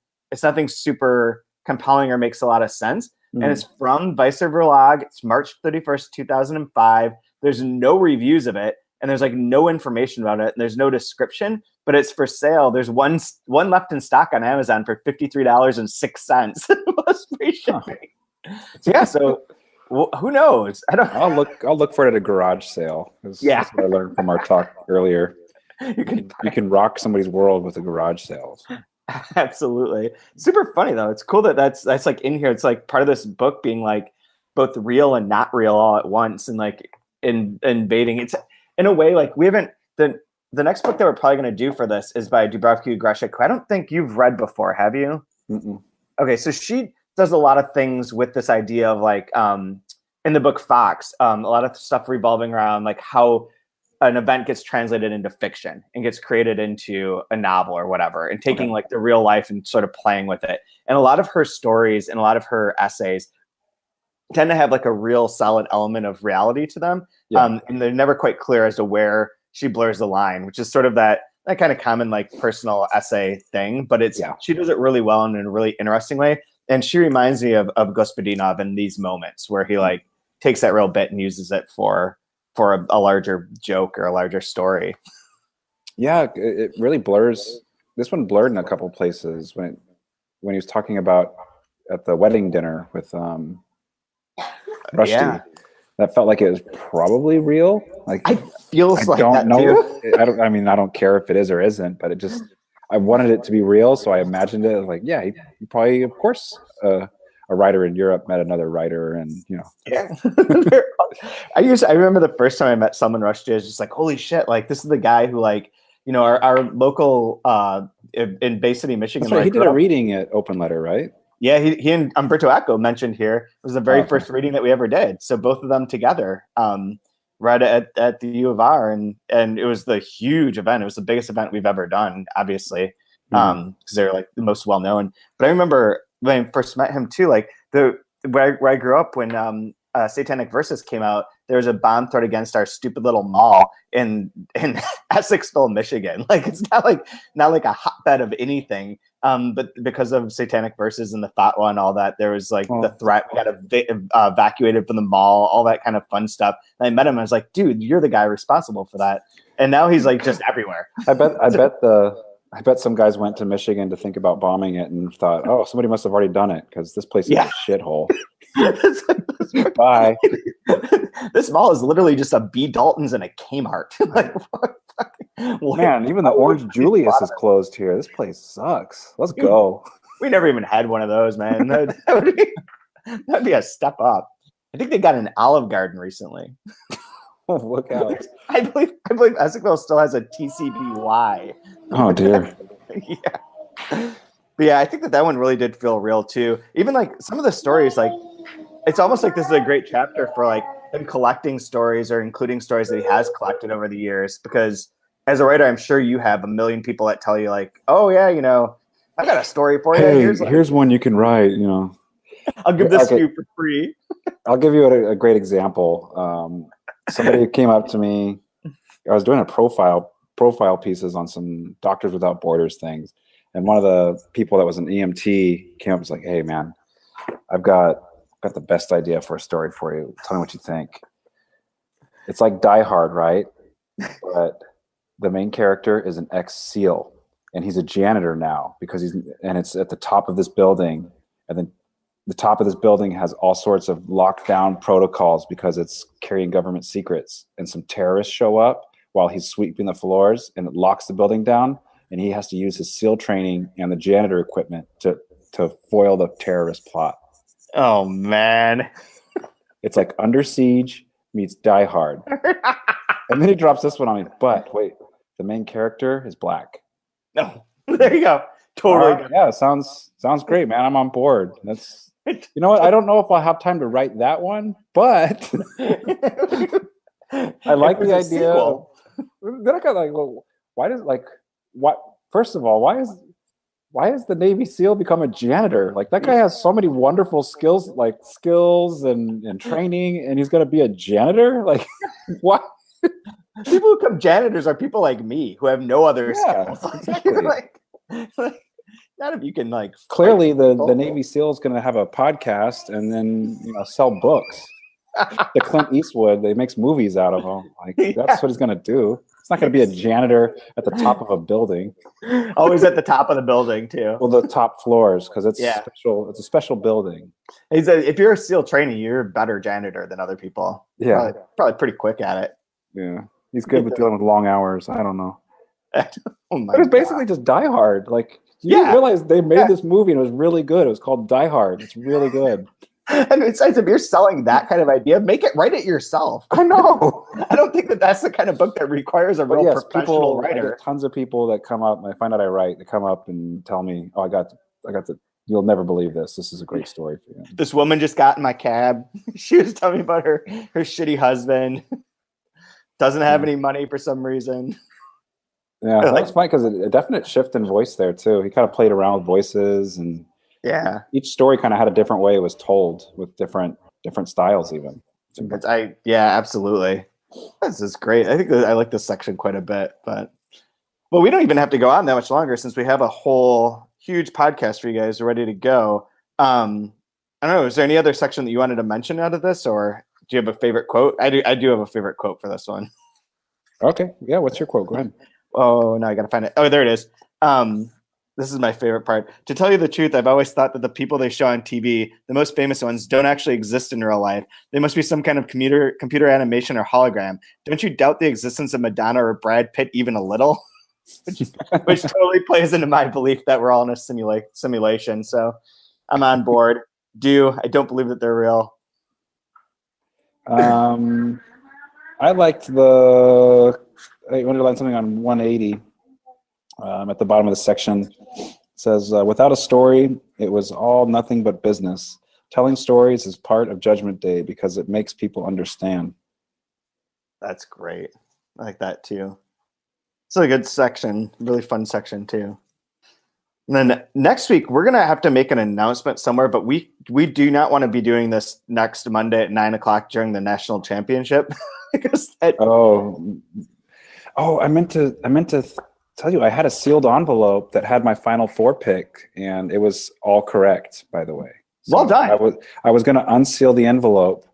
super compelling or makes a lot of sense. And it's from Weiser Verlag. It's March 31st, 2005. There's no reviews of it. And there's like no information about it. And there's no description, but it's for sale. There's one left in stock on Amazon for $53.06 plus free shipping. So Well, who knows? I don't. I'll look for it at a garage sale. Yeah. That's what I learned from our talk earlier. You can rock somebody's world with a garage sales. Absolutely. Super funny though. It's cool that that's like in here. It's like part of this book being like both real and not real all at once, and like invading. It's in a way like we haven't the next book that we're probably going to do for this is by Dubravka Greshik, who I don't think you've read before, have you? Mm-mm. Okay, so she does a lot of things with this idea of like in the book Fox, a lot of stuff revolving around like how an event gets translated into fiction and gets created into a novel or whatever, and taking like the real life and sort of playing with it. And a lot of her stories and a lot of her essays tend to have like a real solid element of reality to them. Yeah. And they're never quite clear as to where she blurs the line, which is sort of that kind of common like personal essay thing, but she does it really well and in a really interesting way. And she reminds me of Gospodinov in these moments where he like takes that real bit and uses it for a larger joke or a larger story. Yeah, it really blurs. This one blurred in a couple places when he was talking about at the wedding dinner with Rushdie. Yeah. That felt like it was probably real. Like I feels like don't that know. Too. I don't care if it is or isn't, but it just I wanted it to be real, so I imagined it like, yeah, he probably, of course, a writer in Europe met another writer, and you know. Yeah. I remember the first time I met Salman Rushdie, I was just like, holy shit! Like this is the guy who like our local in Bay City, Michigan. That's right. He did a reading at Open Letter, right? Yeah, he and Umberto Eco mentioned here. It was the very first reading that we ever did. So both of them together, right at the U of R, and it was the huge event. It was the biggest event we've ever done, obviously, because they're like the most well known. But I remember when I first met him too, like where I grew up when Satanic Verses came out, there was a bomb threat against our stupid little mall in Essexville, Michigan. Like it's not like a hotbed of anything. But because of Satanic Verses and the fatwa and all that, there was like the threat. We got evacuated from the mall, all that kind of fun stuff. And I met him. I was like, dude, you're the guy responsible for that. And now he's like just everywhere. I bet some guys went to Michigan to think about bombing it and thought, oh, somebody must have already done it because this place is a shithole. Bye. This mall is literally just a B. Dalton's and a Kmart. Like, man, even the Orange Julius is closed here. This place sucks. Let's go. We never even had one of those, man. That'd be a step up. I think they got an Olive Garden recently. Oh, look out. I believe Essexville still has a TCBY. Oh, dear. Yeah. But yeah, I think that one really did feel real too. Even like some of the stories, like it's almost like this is a great chapter for like him collecting stories or including stories that he has collected over the years. Because as a writer, I'm sure you have a million people that tell you like, oh yeah, I got a story for you. Hey, here's one you can write, I'll give this to you for free. I'll give you a great example. Somebody came up to me. I was doing a profile pieces on some Doctors Without Borders things. And one of the people that was an EMT came up and was like, hey, man, I've got the best idea for a story for you. Tell me what you think. It's like Die Hard, right? But the main character is an ex-SEAL, and he's a janitor now because it's at the top of this building. And then the top of this building has all sorts of locked down protocols because it's carrying government secrets. And some terrorists show up while he's sweeping the floors, and it locks the building down. And he has to use his SEAL training and the janitor equipment to foil the terrorist plot. Oh, man. It's like Under Siege meets Die Hard. And then he drops this one on me. But wait, the main character is black. No, there you go. Totally. Yeah, sounds great, man. I'm on board. That's you know what? I don't know if I'll have time to write that one, but I like the idea. Then I got like, well, why does like what? First of all, why is the Navy SEAL become a janitor? Like that guy has so many wonderful skills and training, and he's gonna be a janitor? Like what? People who become janitors are people like me who have no other skills. Exactly. like, not if you can like. Clearly, the Navy SEAL is going to have a podcast and then sell books. The Clint Eastwood, they makes movies out of them. Like that's what he's going to do. It's not going to be a janitor at the top of a building. Always at the top of the building too. Well, the top floors, because it's Yeah. special. It's a special building. He said, if you're a SEAL trainee, you're a better janitor than other people. Yeah. Probably pretty quick at it. Yeah. He's good with dealing with long hours. I don't know. Oh my But it's God. basically just Die Hard. Like, you didn't realize they made this movie and it was really good. It was called Die Hard. It's really good. And besides, if you're selling that kind of idea, write it yourself. I know. I don't think that's the kind of book that requires a real professional I writer. get tons of people that come up, and I find out I write, they come up and tell me, oh, I got the, you'll never believe this. This is a great story for you. This woman just got in my cab. She was telling me about her shitty husband. Doesn't have any money for some reason. Yeah, that was fun because a definite shift in voice there too. He kind of played around with voices, and each story kind of had a different way it was told with different styles even. Absolutely. This is great. I think I like this section quite a bit, but we don't even have to go on that much longer since we have a whole huge podcast for you guys ready to go. I don't know. Is there any other section that you wanted to mention out of this, or do you have a favorite quote? I do have a favorite quote for this one. Okay. Yeah. What's your quote? Go ahead. Oh, no, I got to find it. Oh, there it is. This is my favorite part. To tell you the truth, I've always thought that the people they show on TV, the most famous ones, don't actually exist in real life. They must be some kind of computer animation or hologram. Don't you doubt the existence of Madonna or Brad Pitt even a little? which totally plays into my belief that we're all in a simulation. So I'm on board. I don't believe that they're real. I liked I underlined something on 180 at the bottom of the section. It says, without a story, it was all nothing but business. Telling stories is part of Judgment Day because it makes people understand. That's great. I like that too. It's a good section, really fun section too. And then next week, we're going to have to make an announcement somewhere, but we do not want to be doing this next Monday at 9:00 during the national championship. Because I meant to tell you, I had a sealed envelope that had my Final Four pick, and it was all correct, by the way. So well done. I was going to unseal the envelope,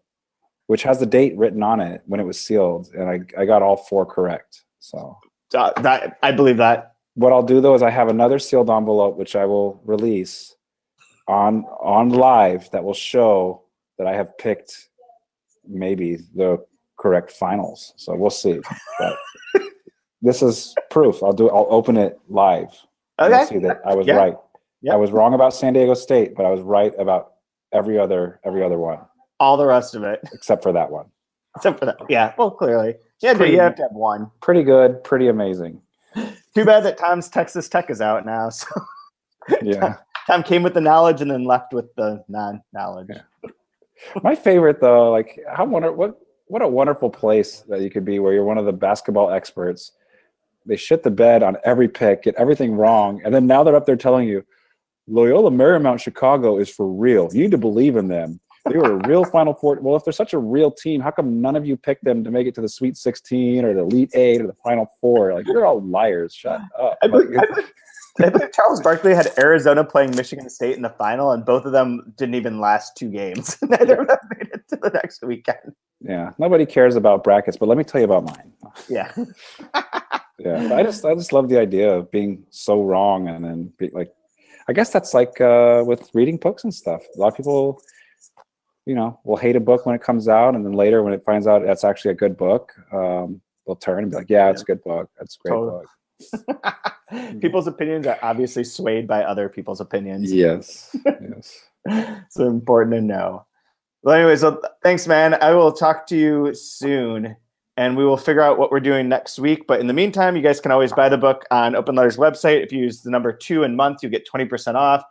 which has the date written on it when it was sealed, and I got all 4 correct. So I believe that. What I'll do though is I have another sealed envelope which I will release on live that will show that I have picked maybe the correct finals. So we'll see. But this is proof. I'll open it live. Okay. See that I was right. Yep. I was wrong about San Diego State, but I was right about every other one. All the rest of it. Except for that one. Except for that. Yeah, well, clearly. Yeah, but you have to have one. Pretty good, pretty amazing. Too bad that Tom's Texas Tech is out now. So yeah. Tom came with the knowledge and then left with the non-knowledge. Yeah. My favorite though, like what a wonderful place that you could be where you're one of the basketball experts. They shit the bed on every pick, get everything wrong, and then now they're up there telling you, Loyola Marymount Chicago is for real. You need to believe in them. They were a real Final Four. Well, if they're such a real team, how come none of you picked them to make it to the Sweet 16 or the Elite 8 or the Final Four? Like, you're all liars. Shut up. I believe Charles Barkley had Arizona playing Michigan State in the final, and both of them didn't even last 2 games. Neither of them made it to the next weekend. Yeah, nobody cares about brackets, but let me tell you about mine. Yeah. Yeah, I just love the idea of being so wrong and then be like, I guess that's like with reading books and stuff. A lot of people, will hate a book when it comes out, and then later when it finds out that's actually a good book, they'll turn and be like, yeah, it's a good book. That's a great book. People's opinions are obviously swayed by other people's opinions. Yes. Yes. So important to know. Well, anyways, thanks, man. I will talk to you soon, and we will figure out what we're doing next week. But in the meantime, you guys can always buy the book on Open Letter's website. If you use the number 2 in month, you get 20% off.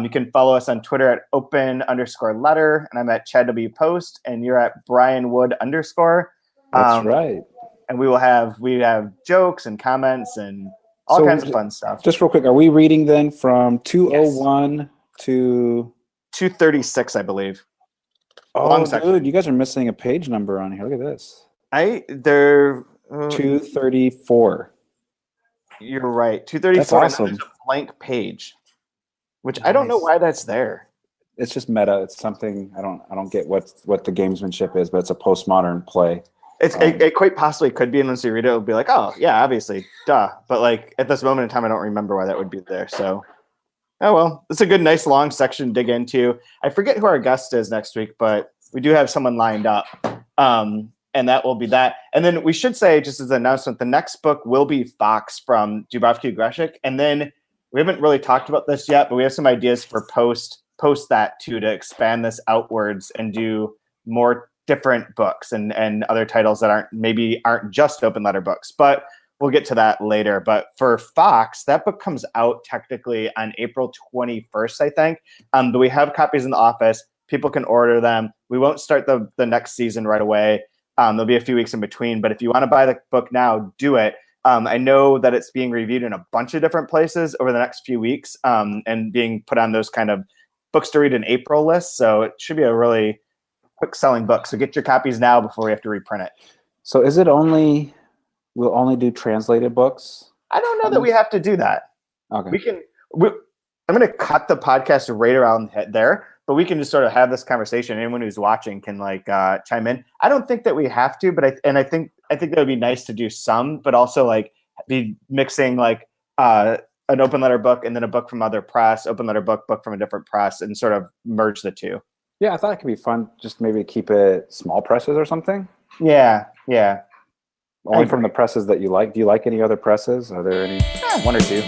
You can follow us on Twitter at open_letter, and I'm at Chad W. Post, and you're at Brian Wood _. That's right. And we have jokes and comments and all kinds of fun stuff. Just real quick, are we reading then from 201 to 236, I believe? Oh, dude, you guys are missing a page number on here. Look at this. They're 234. You're right. 234. That's awesome. There's a blank page, which I don't know why that's there. It's just meta. It's something I don't get what the gamesmanship is, but it's a postmodern play. It quite possibly could be, and once you read it, it'll be like, oh yeah, obviously, duh. But like at this moment in time, I don't remember why that would be there. So, oh well, it's a good, nice long section to dig into. I forget who our guest is next week, but we do have someone lined up, and that will be that. And then we should say, just as an announcement, the next book will be Fox from Dubravka Greshik, and then we haven't really talked about this yet, but we have some ideas for post that too, to expand this outwards and do more different books and other titles that aren't just open letter books, but we'll get to that later. But for Fox, that book comes out technically on April 21st, I think. But we have copies in the office. People can order them. We won't start the next season right away. There'll be a few weeks in between, but if you want to buy the book now, do it. I know that it's being reviewed in a bunch of different places over the next few weeks, and being put on those kind of books to read in April lists. So it should be a really quick selling book. So get your copies now before we have to reprint it. So is it we'll only do translated books? I don't know that we have to do that. Okay. I'm going to cut the podcast right around there, but we can just sort of have this conversation. Anyone who's watching can chime in. I don't think that we have to, but I think that would be nice to do some, but also like be mixing an open letter book and then a book from other press, open letter book from a different press, and sort of merge the two. Yeah, I thought it could be fun just maybe keep it small presses or something. Yeah. Only from the presses that you like. Do you like any other presses? Are there any? One or two.